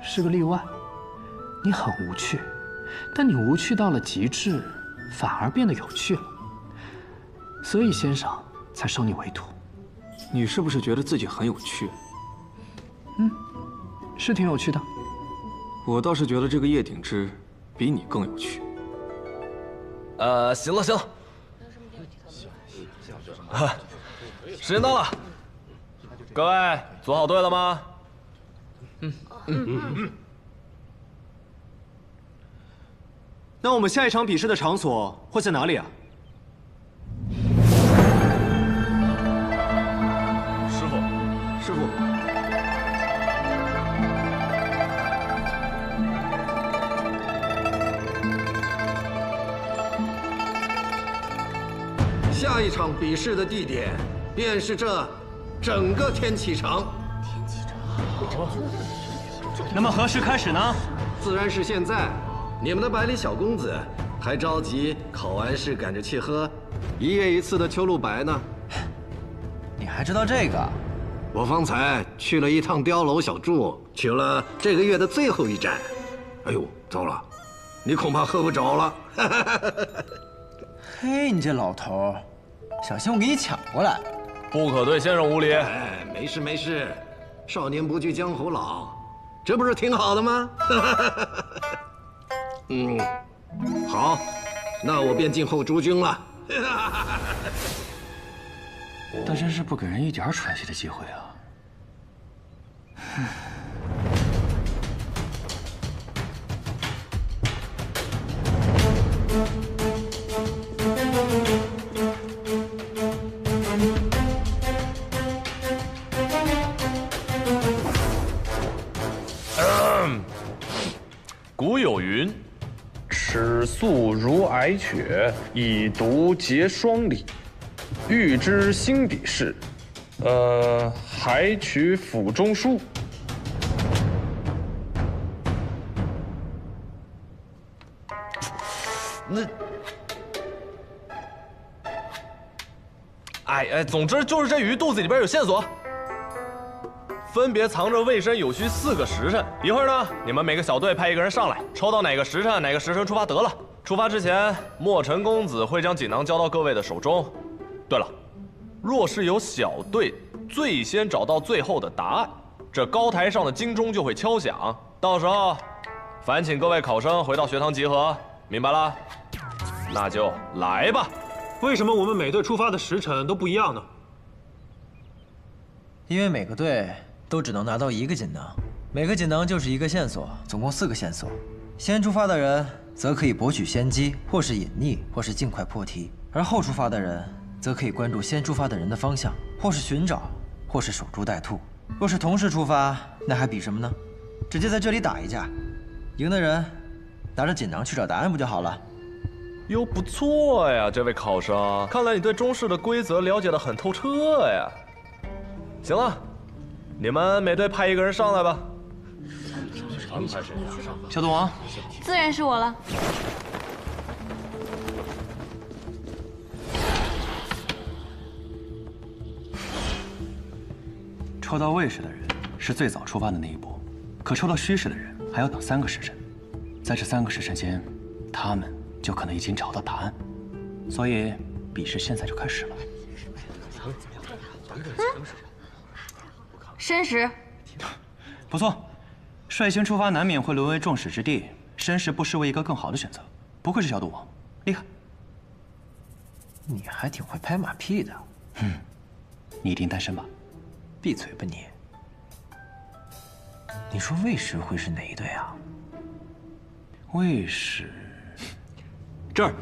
是个例外，你很无趣，但你无趣到了极致，反而变得有趣了。所以先生才收你为徒。你是不是觉得自己很有趣？ 嗯，是挺有趣的。我倒是觉得这个叶鼎之比你更有趣。行了行了，时间到了，各位组好队了吗？那我们下一场比试的场所会在哪里啊？ 师傅。 下一场比试的地点，便是这整个天启城。天启城。那么何时开始呢？自然是现在。你们的百里小公子还着急考完试赶着去喝1月1次的秋露白呢。你还知道这个？我方才去了一趟碉楼小筑，取了这个月的最后一盏。哎呦，糟了，你恐怕喝不着了。嘿，你这老头，小心我给你抢过来！不可对先生无礼。哎，没事没事，少年不惧江湖老，这不是挺好的吗？好，那我便静候诸君了。但真是不给人一点喘息的机会啊！古有云：“齿素如矮雀，以毒结霜里。欲知心底事，还取府中书。”总之就是这鱼肚子里边有线索，分别藏着未申酉戌4个时辰。一会儿呢，你们每个小队派一个人上来，抽到哪个时辰，哪个时辰出发得了。出发之前，墨尘公子会将锦囊交到各位的手中。对了，若是有小队最先找到最后的答案，这高台上的金钟就会敲响。到时候，烦请各位考生回到学堂集合，明白了？那就来吧。为什么我们每队出发的时辰都不一样呢？因为每个队都只能拿到1个锦囊，每个锦囊就是1个线索，总共4个线索。先出发的人则可以博取先机，或是隐匿，或是尽快破题；而后出发的人则可以关注先出发的人的方向，或是寻找，或是守株待兔。若是同时出发，那还比什么呢？直接在这里打一架，赢的人拿着锦囊去找答案不就好了？哟，不错呀，这位考生，看来你对中式的规则了解得很透彻呀。行了，你们每队派一个人上来吧。安排谁呀？小赌王，自然是我了。抽到未时的人是最早出发的那一波，可抽到戌时的人还要等3个时辰，在这3个时辰间，他们就可能已经找到答案，所以比试现在就开始了。申时，不错，率先出发难免会沦为众矢之的，申时不失为一个更好的选择。不愧是小赌王，厉害！你还挺会拍马屁的。你一定单身吧？闭嘴吧你！你说魏时会是哪一队啊？魏时，这儿。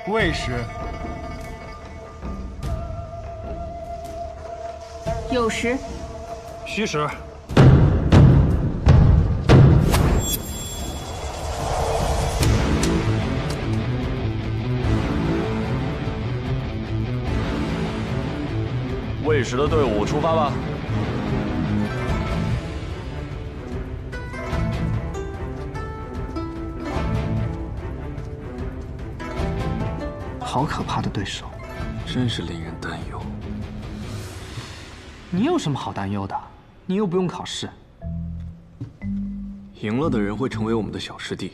魏时。酉时。戌时。魏时的队伍出发吧。好可怕的对手，真是令人担忧。你有什么好担忧的？你又不用考试。赢了的人会成为我们的小师弟，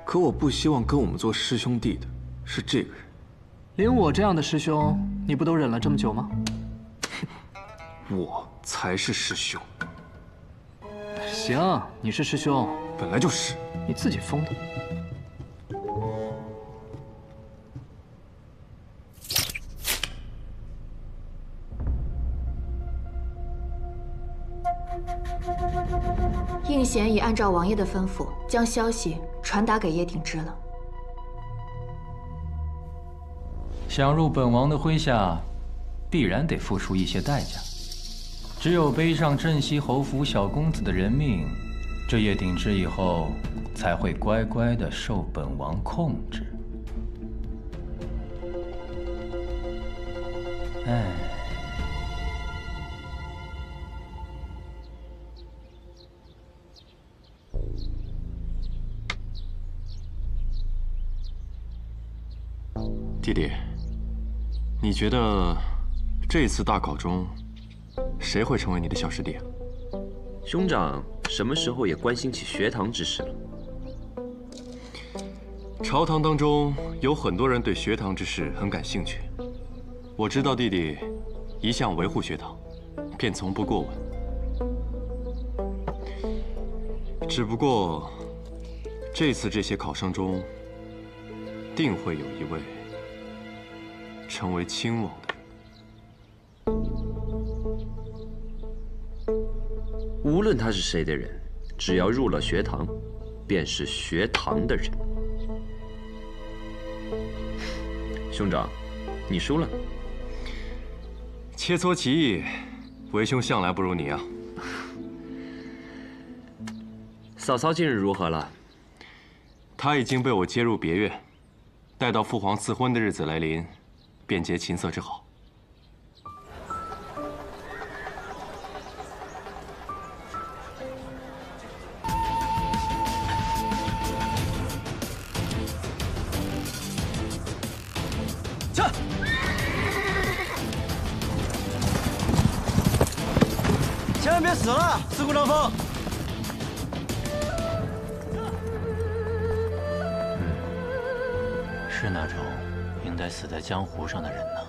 可我不希望跟我们做师兄弟的是这个人。连我这样的师兄，你不都忍了这么久吗？我才是师兄。行，你是师兄，本来就是。你自己疯的。应贤已按照王爷的吩咐，将消息传达给叶鼎之了。想入本王的麾下，必然得付出一些代价。只有背上镇西侯府小公子的人命，这叶鼎之以后才会乖乖的受本王控制。哎。弟弟，你觉得这次大考中，谁会成为你的小师弟啊？兄长什么时候也关心起学堂之事了？朝堂当中有很多人对学堂之事很感兴趣。我知道弟弟一向维护学堂，便从不过问。只不过，这次这些考生中，定会有一位成为亲王的人。无论他是谁的人，只要入了学堂，便是学堂的人。兄长，你输了。切磋棋艺，为兄向来不如你啊。嫂嫂近日如何了？她已经被我接入别院，待到父皇赐婚的日子来临，便结琴瑟之好。去！千万别死了，刺骨张风！是那种应该死在江湖上的人呢。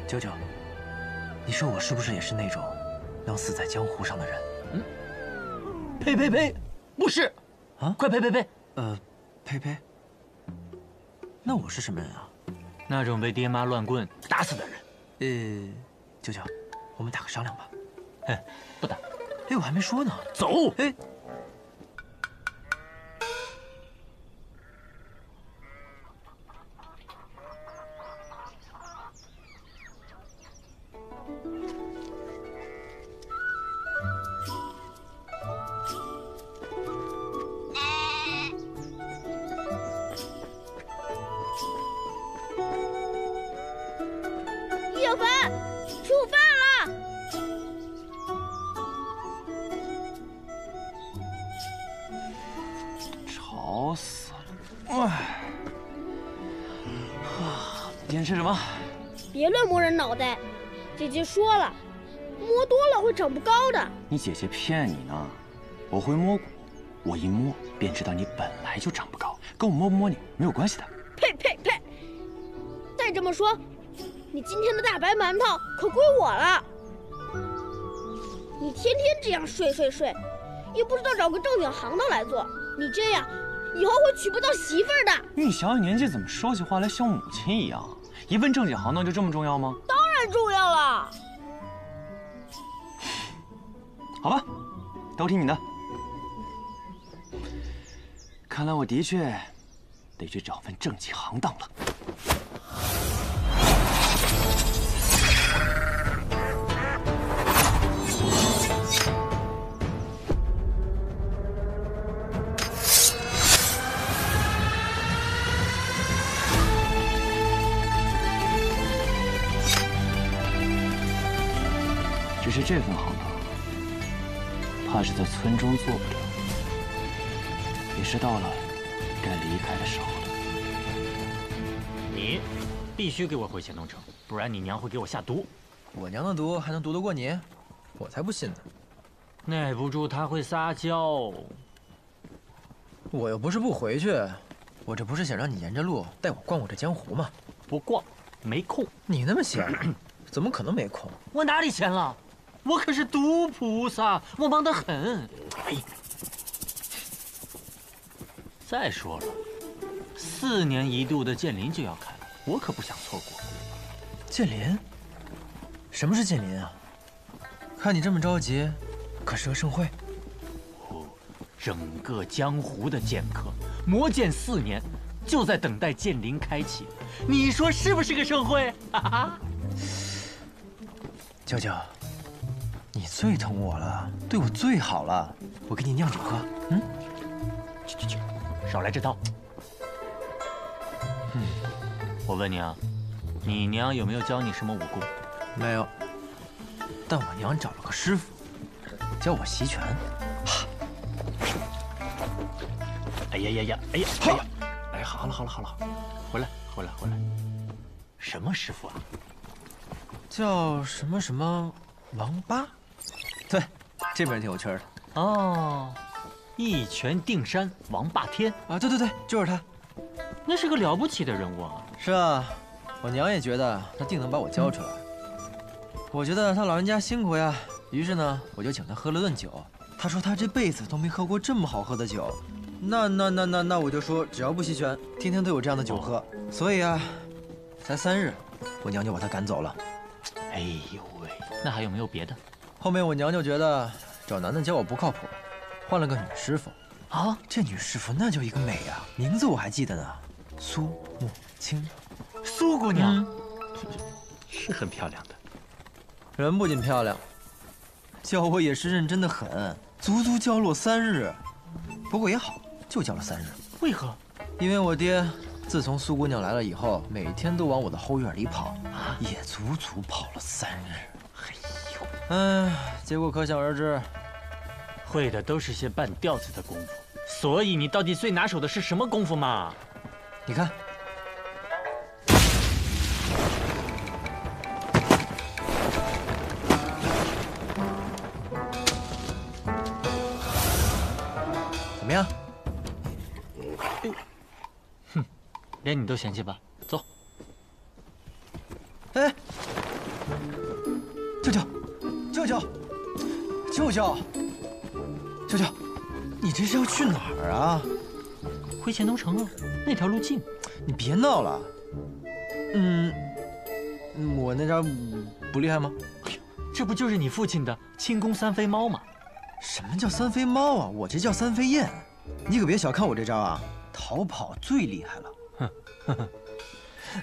九九，你说我是不是也是那种能死在江湖上的人？嗯。呸呸呸，不是。啊？快呸呸呸！呸呸。那我是什么人啊？那种被爹妈乱棍打死的人。九九，我们打个商量吧。哎，不打。哎，我还没说呢。走。哎。小凡，出饭了！吵死了！哎，今天吃什么？别乱摸人脑袋，姐姐说了，摸多了会长不高的。你姐姐骗你呢，我会摸骨，我一摸便知道你本来就长不高，跟我摸不摸你没有关系的。呸呸呸！再这么说，你今天的大白馒头可归我了。你天天这样睡，也不知道找个正经行当来做，你这样以后会娶不到媳妇儿的。你小小年纪怎么说起话来像母亲一样？一份正经行当就这么重要吗？当然重要了。好吧，都听你的。看来我的确得去找份正经行当了。只是这份行当，怕是在村中做不了，也是到了该离开的时候了。你必须给我回乾东城，不然你娘会给我下毒。我娘的毒还能毒得过你？我才不信呢！耐不住她会撒娇。我又不是不回去，我这不是想让你沿着路带我逛我这江湖吗？不逛，没空。你那么闲，怎么可能没空？我哪里闲了？我可是毒菩萨，我忙得很。哎，再说了，4年一度的剑林就要开了，我可不想错过。剑林？什么是剑林啊？看你这么着急，可是个盛会？哦，整个江湖的剑客，磨剑4年，就在等待剑林开启。你说是不是个盛会？哈哈。娇娇。你最疼我了，对我最好了，我给你酿酒喝。嗯，去，少来这套。我问你啊，你娘有没有教你什么武功？没有，但我娘找了个师傅，教我习拳。哎呀！哎，好了，回来。什么师傅啊？叫什么王八？对，这名挺有趣的。哦，一拳定山王霸天啊！对，就是他。那是个了不起的人物啊。是啊，我娘也觉得他定能把我教出来。我觉得他老人家辛苦呀，于是呢，我就请他喝了顿酒。他说他这辈子都没喝过这么好喝的酒，那我就说，只要不袭拳，天天都有这样的酒喝。所以啊，才3日，我娘就把他赶走了。哎呦喂，那还有没有别的？后面我娘就觉得找男的教我不靠谱，换了个女师傅。啊，这女师傅那叫一个美啊，名字我还记得呢，苏沐青。苏姑娘，是很漂亮的。人不仅漂亮，教我也是认真的很，足足教了我3日。不过也好，就教了3日。为何？因为我爹自从苏姑娘来了以后，每天都往我的后院里跑，也足足跑了3日。哎呦，结果可想而知。会的都是些半吊子的功夫，所以你到底最拿手的是什么功夫嘛？你看。怎么样？哼，连你都嫌弃吧？走。哎，舅舅，舅舅，舅舅，舅舅，你这是要去哪儿啊？回乾东城啊，那条路近。你别闹了。我那招不厉害吗？哎呦，这不就是你父亲的轻功3飞猫吗？什么叫3飞猫啊？我这叫3飞燕。你可别小看我这招啊，逃跑最厉害了。哼，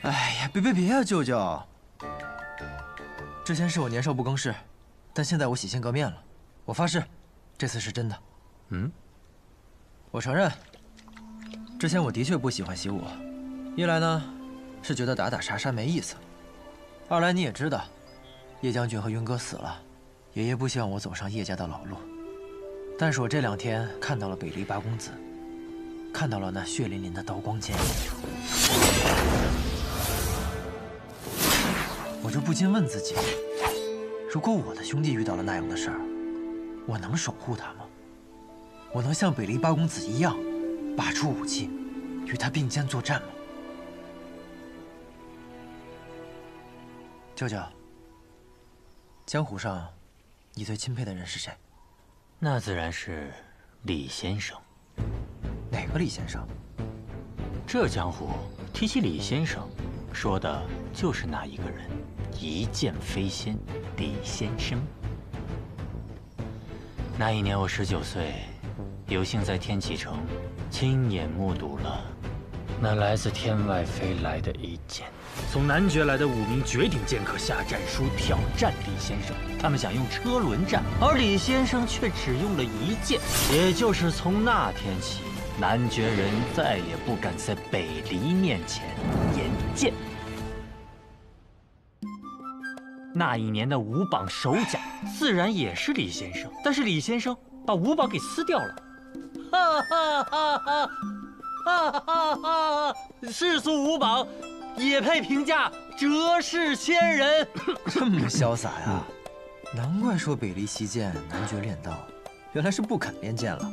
哎呀，别啊，舅舅。之前是我年少不更事，但现在我洗心革面了。我发誓，这次是真的。我承认，之前我的确不喜欢习武。一来呢，是觉得打打杀杀没意思；二来你也知道，叶将军和云哥死了，爷爷不希望我走上叶家的老路。但是我这2天看到了北离八公子，看到了那血淋淋的刀光剑影，我就不禁问自己：如果我的兄弟遇到了那样的事儿，我能守护他吗？我能像北离八公子一样，拔出武器，与他并肩作战吗？舅舅，江湖上，你最钦佩的人是谁？那自然是李先生。哪个李先生？这江湖提起李先生，说的就是那一个人，一剑飞仙李先生。那一年我19岁，有幸在天启城亲眼目睹了那来自天外飞来的一剑。从南绝来的5名绝顶剑客下战书挑战李先生，他们想用车轮战，而李先生却只用了1剑。也就是从那天起，南绝人再也不敢在北离面前言剑。那一年的5榜首甲自然也是李先生，但是李先生把5榜给撕掉了。哈哈哈哈哈哈哈！世俗5榜也配评价折世仙人。这么潇洒呀，难怪说北离习剑，南绝练刀，原来是不肯练剑了。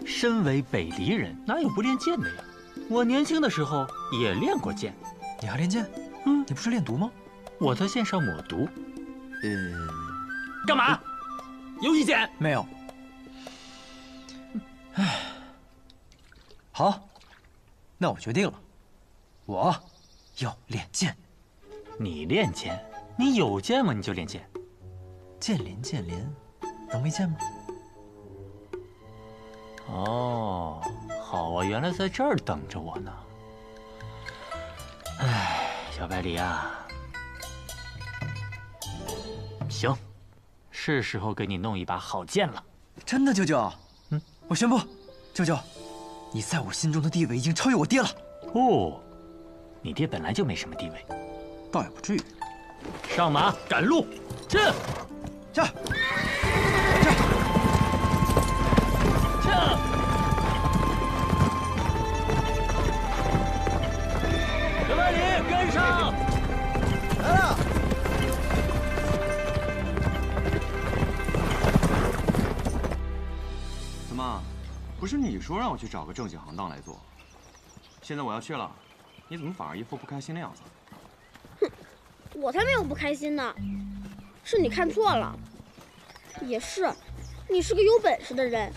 身为北离人，哪有不练剑的呀？我年轻的时候也练过剑。你还练剑？你不是练毒吗？我在剑上抹毒。干嘛？有意见？没有。唉，好，那我决定了，我要练剑。你练剑？你有剑吗？你就练剑。剑林剑林，能没剑吗？哦，好啊，原来在这儿等着我呢。哎，小百里啊，行，是时候给你弄一把好剑了。真的，舅舅？我宣布，舅舅，你在我心中的地位已经超越我爹了。哦，你爹本来就没什么地位，倒也不至于。上马，赶路，进，下，小百里跟上，来了。怎么，不是你说让我去找个正经行当来做？现在我要去了，你怎么反而一副不开心的样子？哼，我才没有不开心呢，是你看错了。也是，你是个有本事的人，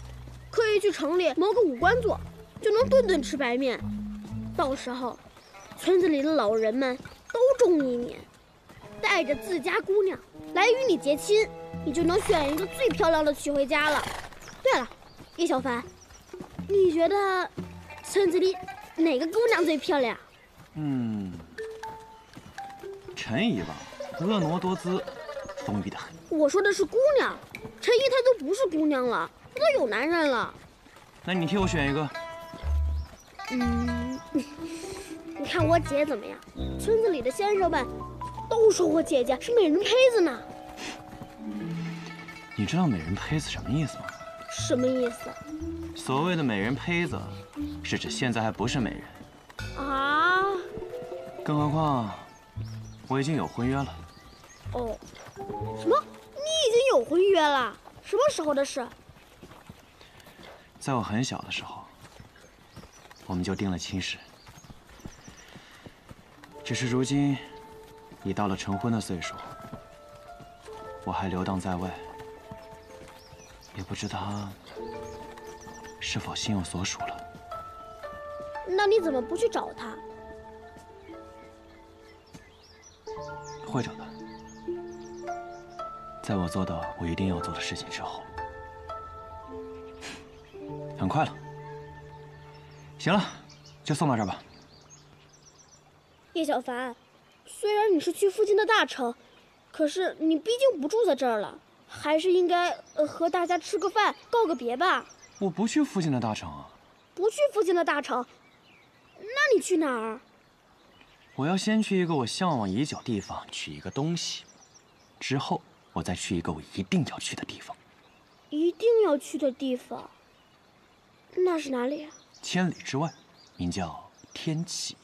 可以去城里谋个武官做，就能顿顿吃白面。到时候，村子里的老人们都中意你，带着自家姑娘来与你结亲，你就能选一个最漂亮的娶回家了。对了，叶小凡，你觉得村子里哪个姑娘最漂亮？陈姨吧，婀娜多姿，丰腴的很。我说的是姑娘，陈姨她都不是姑娘了，她都有男人了。那你替我选一个。你看我姐怎么样？村子里的先生们都说我姐姐是美人胚子呢。你知道美人胚子什么意思吗？什么意思？所谓的美人胚子，是指现在还不是美人啊。更何况，我已经有婚约了。哦，什么？你已经有婚约了？什么时候的事？在我很小的时候，我们就定了亲事。只是如今，已到了成婚的岁数，我还游荡在外，也不知他是否心有所属了。那你怎么不去找他？会找他，在我做到我一定要做的事情之后。很快了。行了，就送到这儿吧。叶小凡，虽然你是去附近的大城，可是你毕竟不住在这儿了，还是应该和大家吃个饭，告个别吧。我不去附近的大城啊。不去附近的大城，那你去哪儿？我要先去一个我向往已久地方取一个东西，之后我再去一个我一定要去的地方。一定要去的地方，那是哪里啊？千里之外，名叫天启。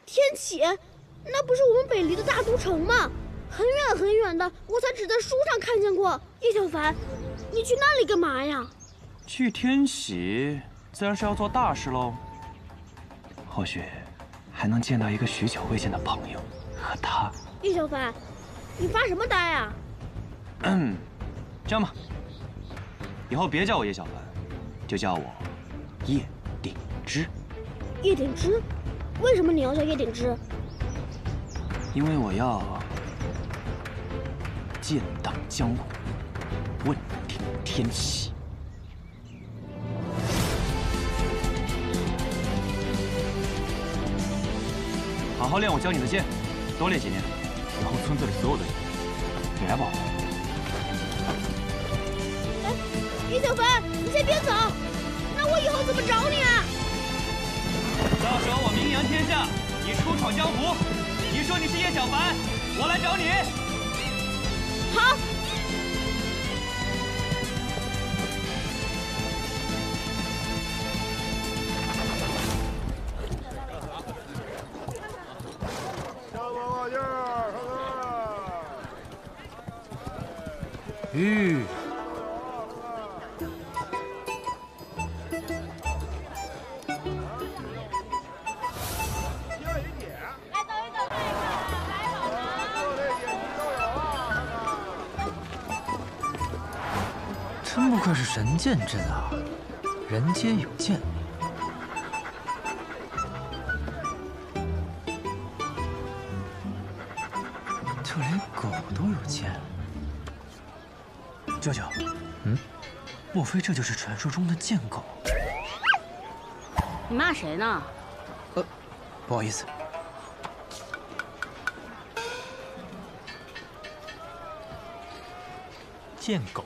天启，那不是我们北离的大都城吗？很远很远的，我才只在书上看见过。叶小凡，你去那里干嘛呀？去天启，自然是要做大事喽。或许还能见到一个许久未见的朋友，和他。叶小凡，你发什么呆啊？这样吧，以后别叫我叶小凡，就叫我叶鼎之。叶鼎之？为什么你要叫叶鼎之？因为我要剑荡江湖，问鼎天启。好好练我教你的剑，多练几年，以后村子里所有的人，你来保护。叶小凡，你先别走，那我以后怎么找你啊？到时候我名扬天下，你出闯江湖，你说你是叶小凡，我来找你。好。真不愧是神剑阵啊，人皆有剑。就连狗都有剑。舅舅，莫非这就是传说中的剑狗？你骂谁呢？不好意思。剑狗？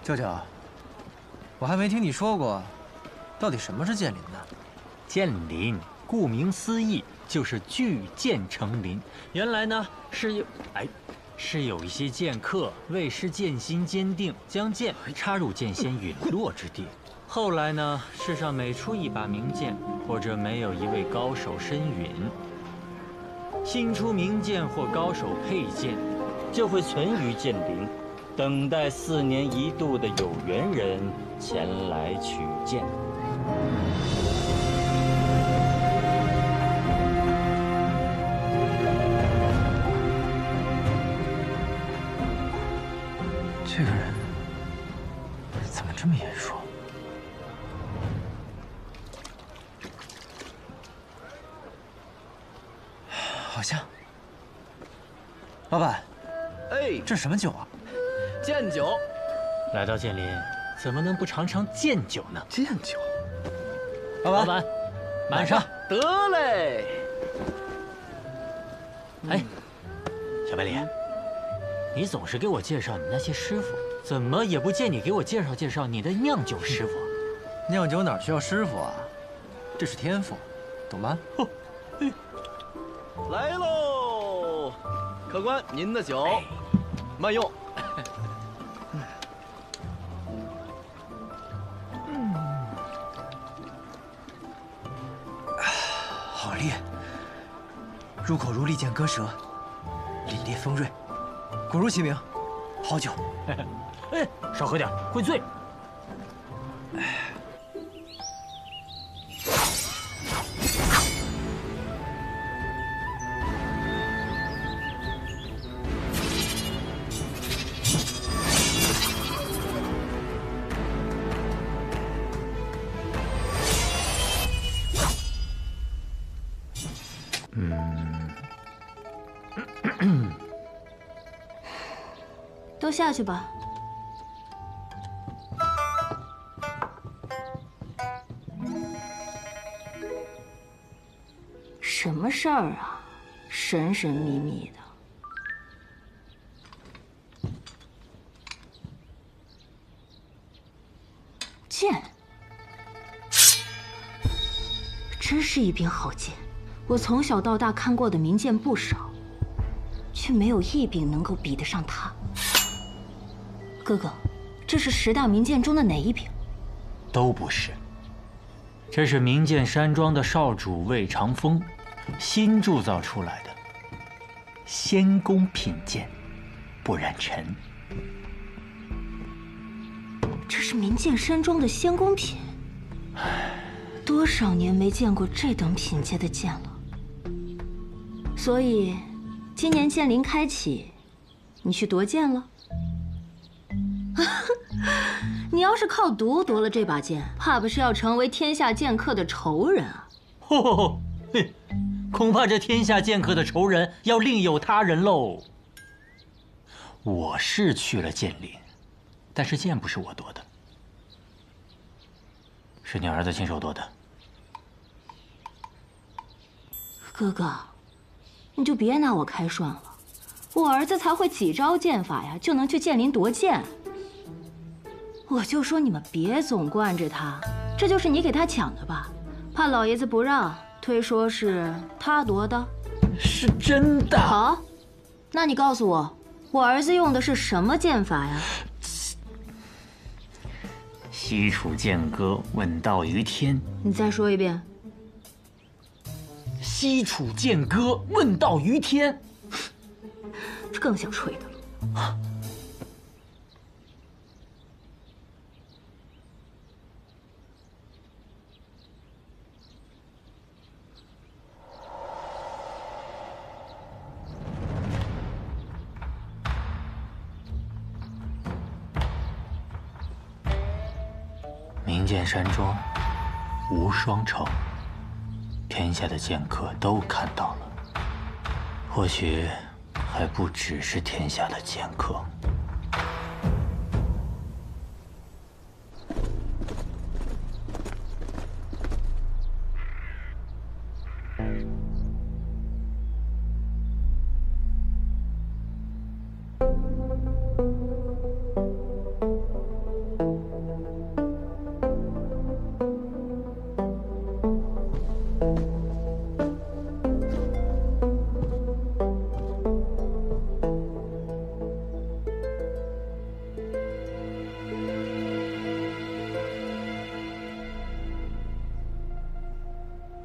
舅舅，我还没听你说过，到底什么是剑林呢？剑林，顾名思义，就是巨剑成林。原来呢是有一些剑客为使剑心坚定，将剑插入剑仙陨落之地。后来呢，世上每出一把名剑，或者没有一位高手身陨，新出名剑或高手佩剑，就会存于剑林，等待4年1度的有缘人前来取剑。这个人这么眼熟。好像。老板，哎，这是什么酒啊？剑酒。来到剑林，怎么能不尝尝剑酒呢？剑酒。老板，满上。得嘞。哎，小白脸，你总是给我介绍你那些师傅，怎么也不见你给我介绍介绍你的酿酒师傅？酿酒哪需要师傅啊？这是天赋，懂吗？来喽，客官，您的酒，慢用。好烈，入口如利剑割舌，凛冽锋锐，果如其名，好酒。哎，少喝点，会醉。都下去吧。什么事儿啊？神神秘秘的。剑，真是一柄好剑。我从小到大看过的名剑不少，却没有一柄能够比得上它。哥哥，这是10大名剑中的哪一柄？都不是。这是名剑山庄的少主魏长风新铸造出来的仙宫品剑，不染尘。这是名剑山庄的仙宫品。多少年没见过这等品阶的剑了。所以，今年剑林开启，你去夺剑了？你要是靠毒夺了这把剑，怕不是要成为天下剑客的仇人啊！恐怕这天下剑客的仇人要另有他人喽。我是去了剑林，但是剑不是我夺的，是你儿子亲手夺的。哥哥，你就别拿我开涮了，我儿子才会几招剑法呀，就能去剑林夺剑。我就说你们别总惯着他，这就是你给他抢的吧？怕老爷子不让，推说是他夺的。是真的。好，那你告诉我，我儿子用的是什么剑法呀？西楚剑歌，问道于天。你再说一遍。西楚剑歌，问道于天。这更像吹的了。名剑山庄无双城，天下的剑客都看到了，或许还不只是天下的剑客。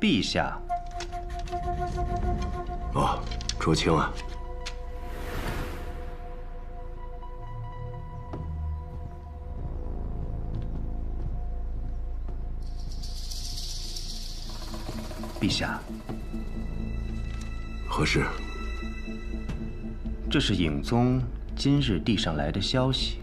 陛下。哦，竹青啊，陛下，何事？这是影宗今日递上来的消息。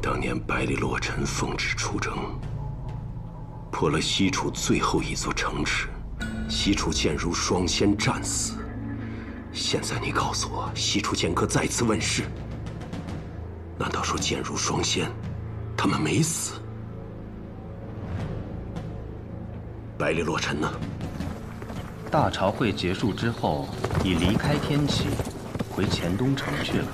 当年百里洛尘奉旨出征，破了西楚最后一座城池，西楚剑如双仙战死。现在你告诉我，西楚剑阁再次问世，难道说剑如双仙他们没死？百里洛尘呢？大朝会结束之后，已离开天启，回黔东城去了。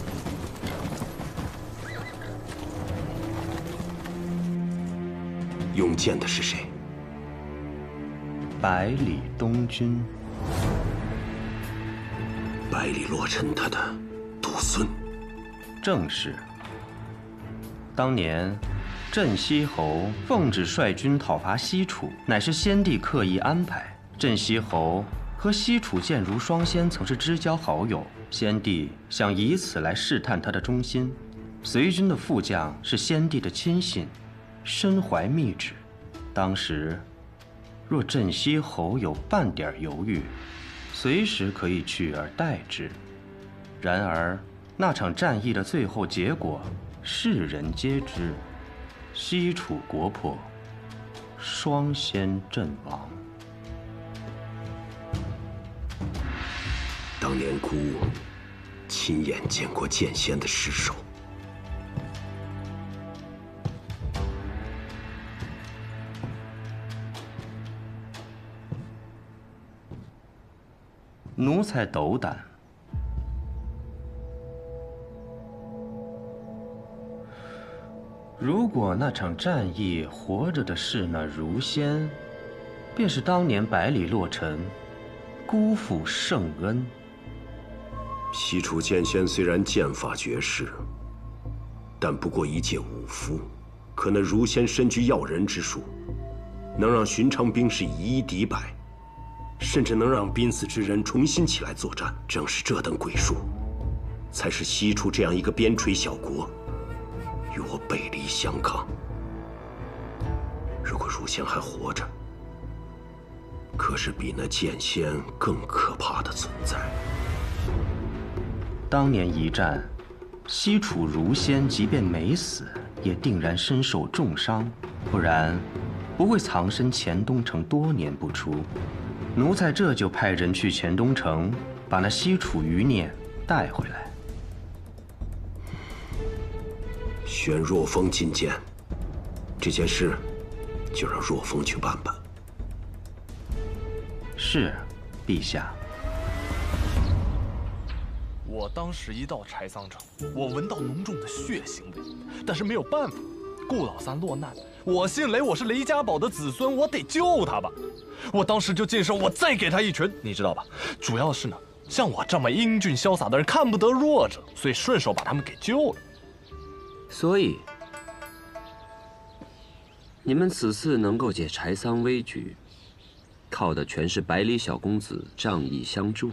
用剑的是谁？百里东军。百里洛尘他的独孙。正是。当年，镇西侯奉旨率军讨伐西楚，乃是先帝刻意安排。镇西侯和西楚剑如双仙曾是知交好友，先帝想以此来试探他的忠心。随军的副将是先帝的亲信，身怀密旨。当时，若镇西侯有半点犹豫，随时可以取而代之。然而，那场战役的最后结果，世人皆知：西楚国破，双仙阵亡。当年孤亲眼见过剑仙的尸首。奴才斗胆。如果那场战役活着的是那如仙，便是当年百里洛尘辜负圣恩。西楚剑仙虽然剑法绝世，但不过一介武夫。可那如仙身具耀人之术，能让寻常兵士以一敌百，甚至能让濒死之人重新起来作战。正是这等鬼术，才使西楚这样一个边陲小国与我背离相抗。如果如仙还活着，可是比那剑仙更可怕的存在。当年一战，西楚如仙即便没死，也定然身受重伤，不然不会藏身黔东城多年不出。奴才这就派人去黔东城，把那西楚余孽带回来。选若风觐见，这件事就让若风去办办。是，陛下。我当时一到柴桑城，我闻到浓重的血腥味，但是没有办法，顾老三落难，我姓雷，我是雷家宝的子孙，我得救他吧。我当时就近身，我再给他一拳，你知道吧？主要是呢，像我这么英俊潇洒的人看不得弱者，所以顺手把他们给救了。所以，你们此次能够解柴桑危局，靠的全是百里小公子仗义相助。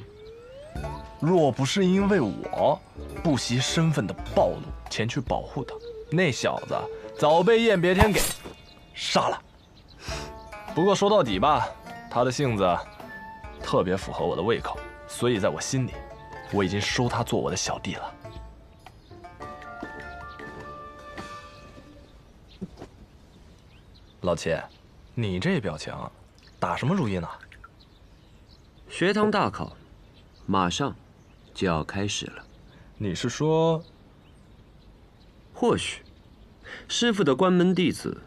若不是因为我不惜身份的暴露前去保护他，那小子早被燕别天给杀了。不过说到底吧，他的性子特别符合我的胃口，所以在我心里，我已经收他做我的小弟了。老七，你这表情，打什么主意呢？学堂大考，马上就要开始了。你是说？或许，师傅的关门弟子，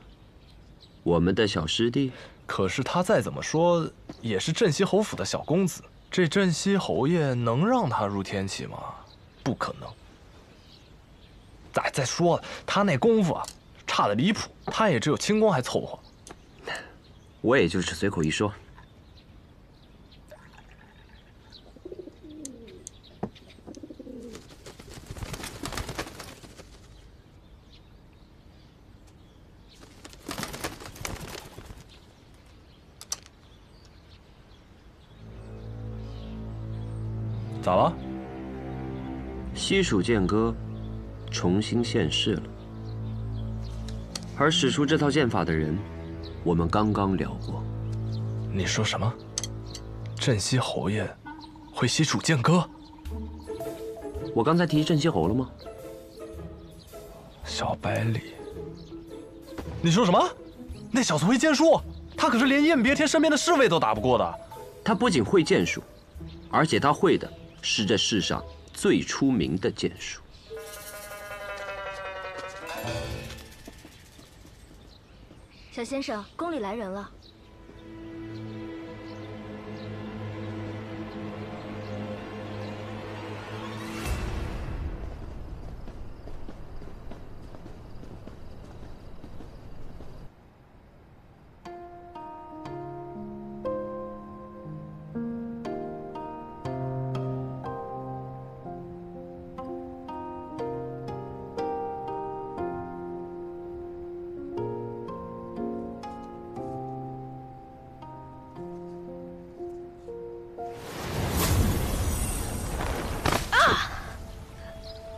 我们的小师弟。可是他再怎么说也是镇西侯府的小公子，这镇西侯爷能让他入天启吗？不可能。再说了，他那功夫啊，差得离谱，他也只有轻功还凑合。我也就是随口一说。咋了？西蜀剑歌重新现世了，而使出这套剑法的人，我们刚刚聊过。你说什么？镇西侯爷会西蜀剑歌？我刚才提镇西侯了吗？小百里，你说什么？那小子会剑术？他可是连燕别天身边的侍卫都打不过的。他不仅会剑术，而且他会的是这世上最出名的剑术。小先生，宫里来人了。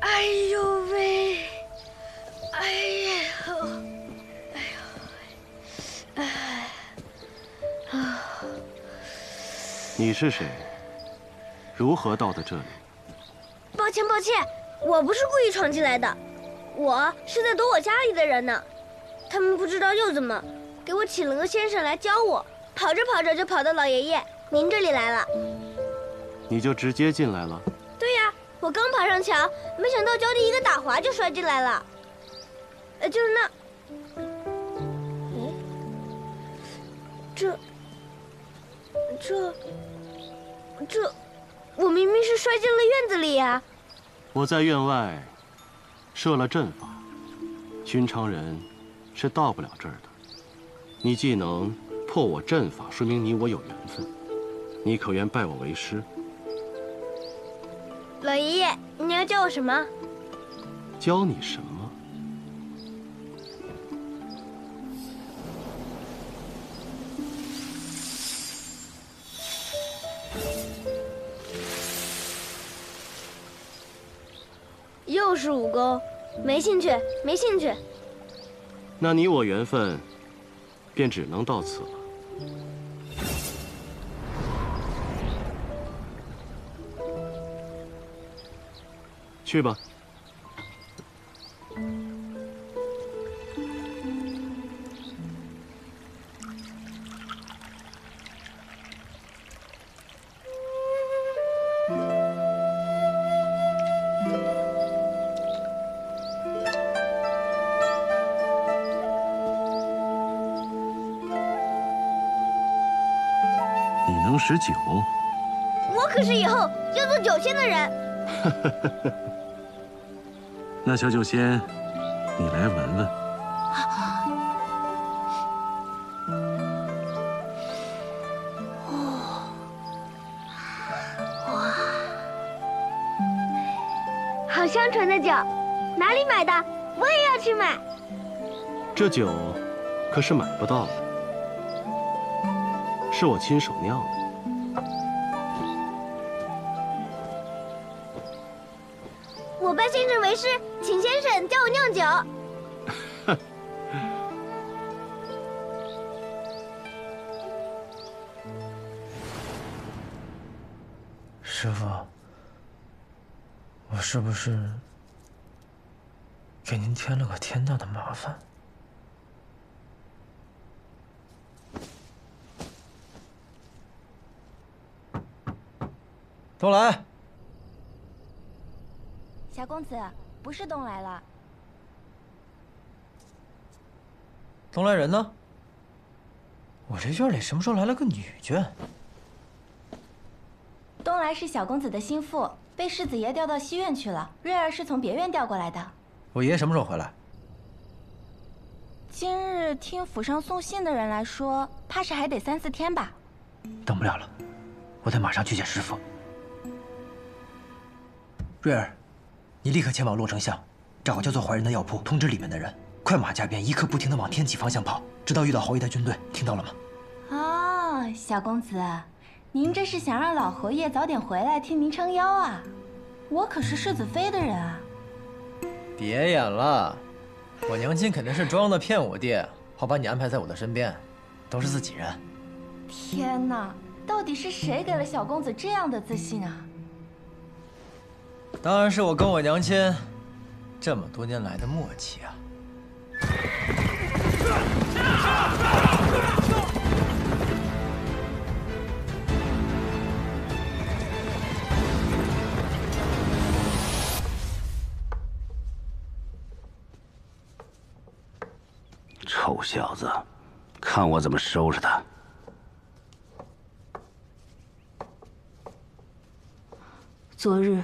哎呦喂！哎呦！你是谁？如何到的这里？抱歉，抱歉，我不是故意闯进来的，我是在躲我家里的人呢。他们不知道又怎么，给我请了个先生来教我，跑着跑着就跑到老爷爷您这里来了。你就直接进来了？对呀，我刚爬上墙，没想到脚底一个打滑就摔进来了。就是那，这，我明明是摔进了院子里呀。我在院外设了阵法，寻常人是到不了这儿的。你既能破我阵法，说明你我有缘分。你可愿拜我为师？老爷爷，你要教我什么？教你什么？又是武功，没兴趣，没兴趣。那你我缘分便只能到此了。去吧。你能使酒？我可是以后要做酒仙的人。那小酒仙，你来闻闻。哇，好香醇的酒，哪里买的？我也要去买。这酒可是买不到的，是我亲手酿的。我拜先生为师，请先生教我酿酒。师傅，我是不是给您添了个天大的麻烦？东来，小公子，不是东来了。东来人呢？我这院里什么时候来了个女眷？东来是小公子的心腹，被世子爷调到西院去了。瑞儿是从别院调过来的。我爷爷什么时候回来？今日听府上送信的人来说，怕是还得3、4天吧。等不了了，我得马上去见师傅。瑞儿，你立刻前往洛城巷，找叫做怀仁的药铺，通知里面的人，快马加鞭，一刻不停地往天启方向跑，直到遇到侯爷的军队，听到了吗？哦，小公子，您这是想让老侯爷早点回来替您撑腰啊？我可是世子妃的人啊！别演了，我娘亲肯定是装的骗我爹，好把你安排在我的身边，都是自己人。天哪，到底是谁给了小公子这样的自信啊？当然是我跟我娘亲这么多年来的默契啊！臭小子，看我怎么收拾他！昨日，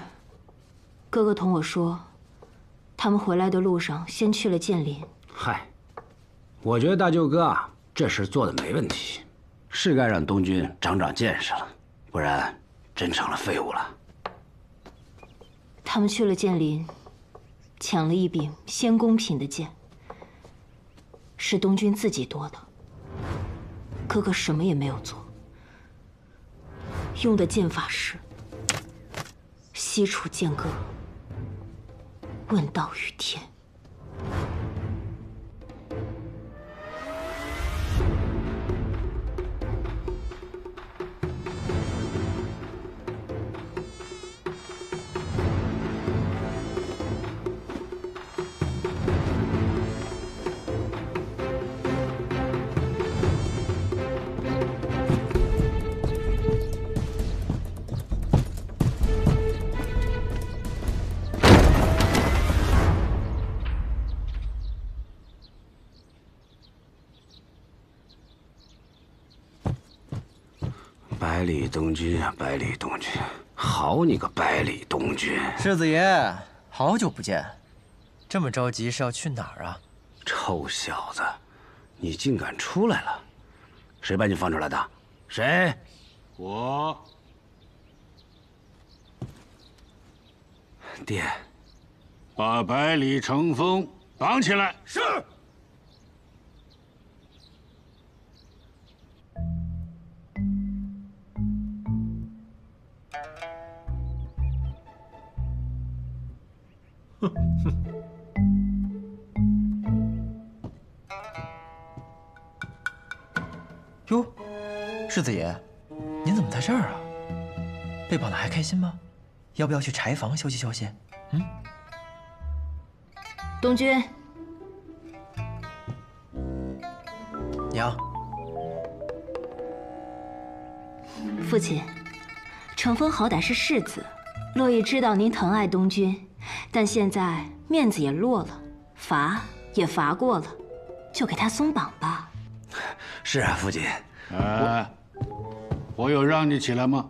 哥哥同我说，他们回来的路上先去了剑林。嗨，我觉得大舅哥啊，这事做的没问题，是该让东军长长见识了，不然真成了废物了。他们去了剑林，抢了一柄仙宫品的剑，是东军自己夺的。哥哥什么也没有做，用的剑法是西楚剑歌，问道于天。百里东军啊，百里东军，好你个百里东军！世子爷，好久不见，这么着急是要去哪儿啊？臭小子，你竟敢出来了！谁把你放出来的？谁？我。爹，把百里成风绑起来。是。哟，世子爷，您怎么在这儿啊？被绑的还开心吗？要不要去柴房休息休息？嗯。东军，娘。父亲，成风好歹是世子，洛邑知道您疼爱东军，但现在面子也落了，罚也罚过了，就给他松绑吧。是啊，父亲。我有让你起来吗？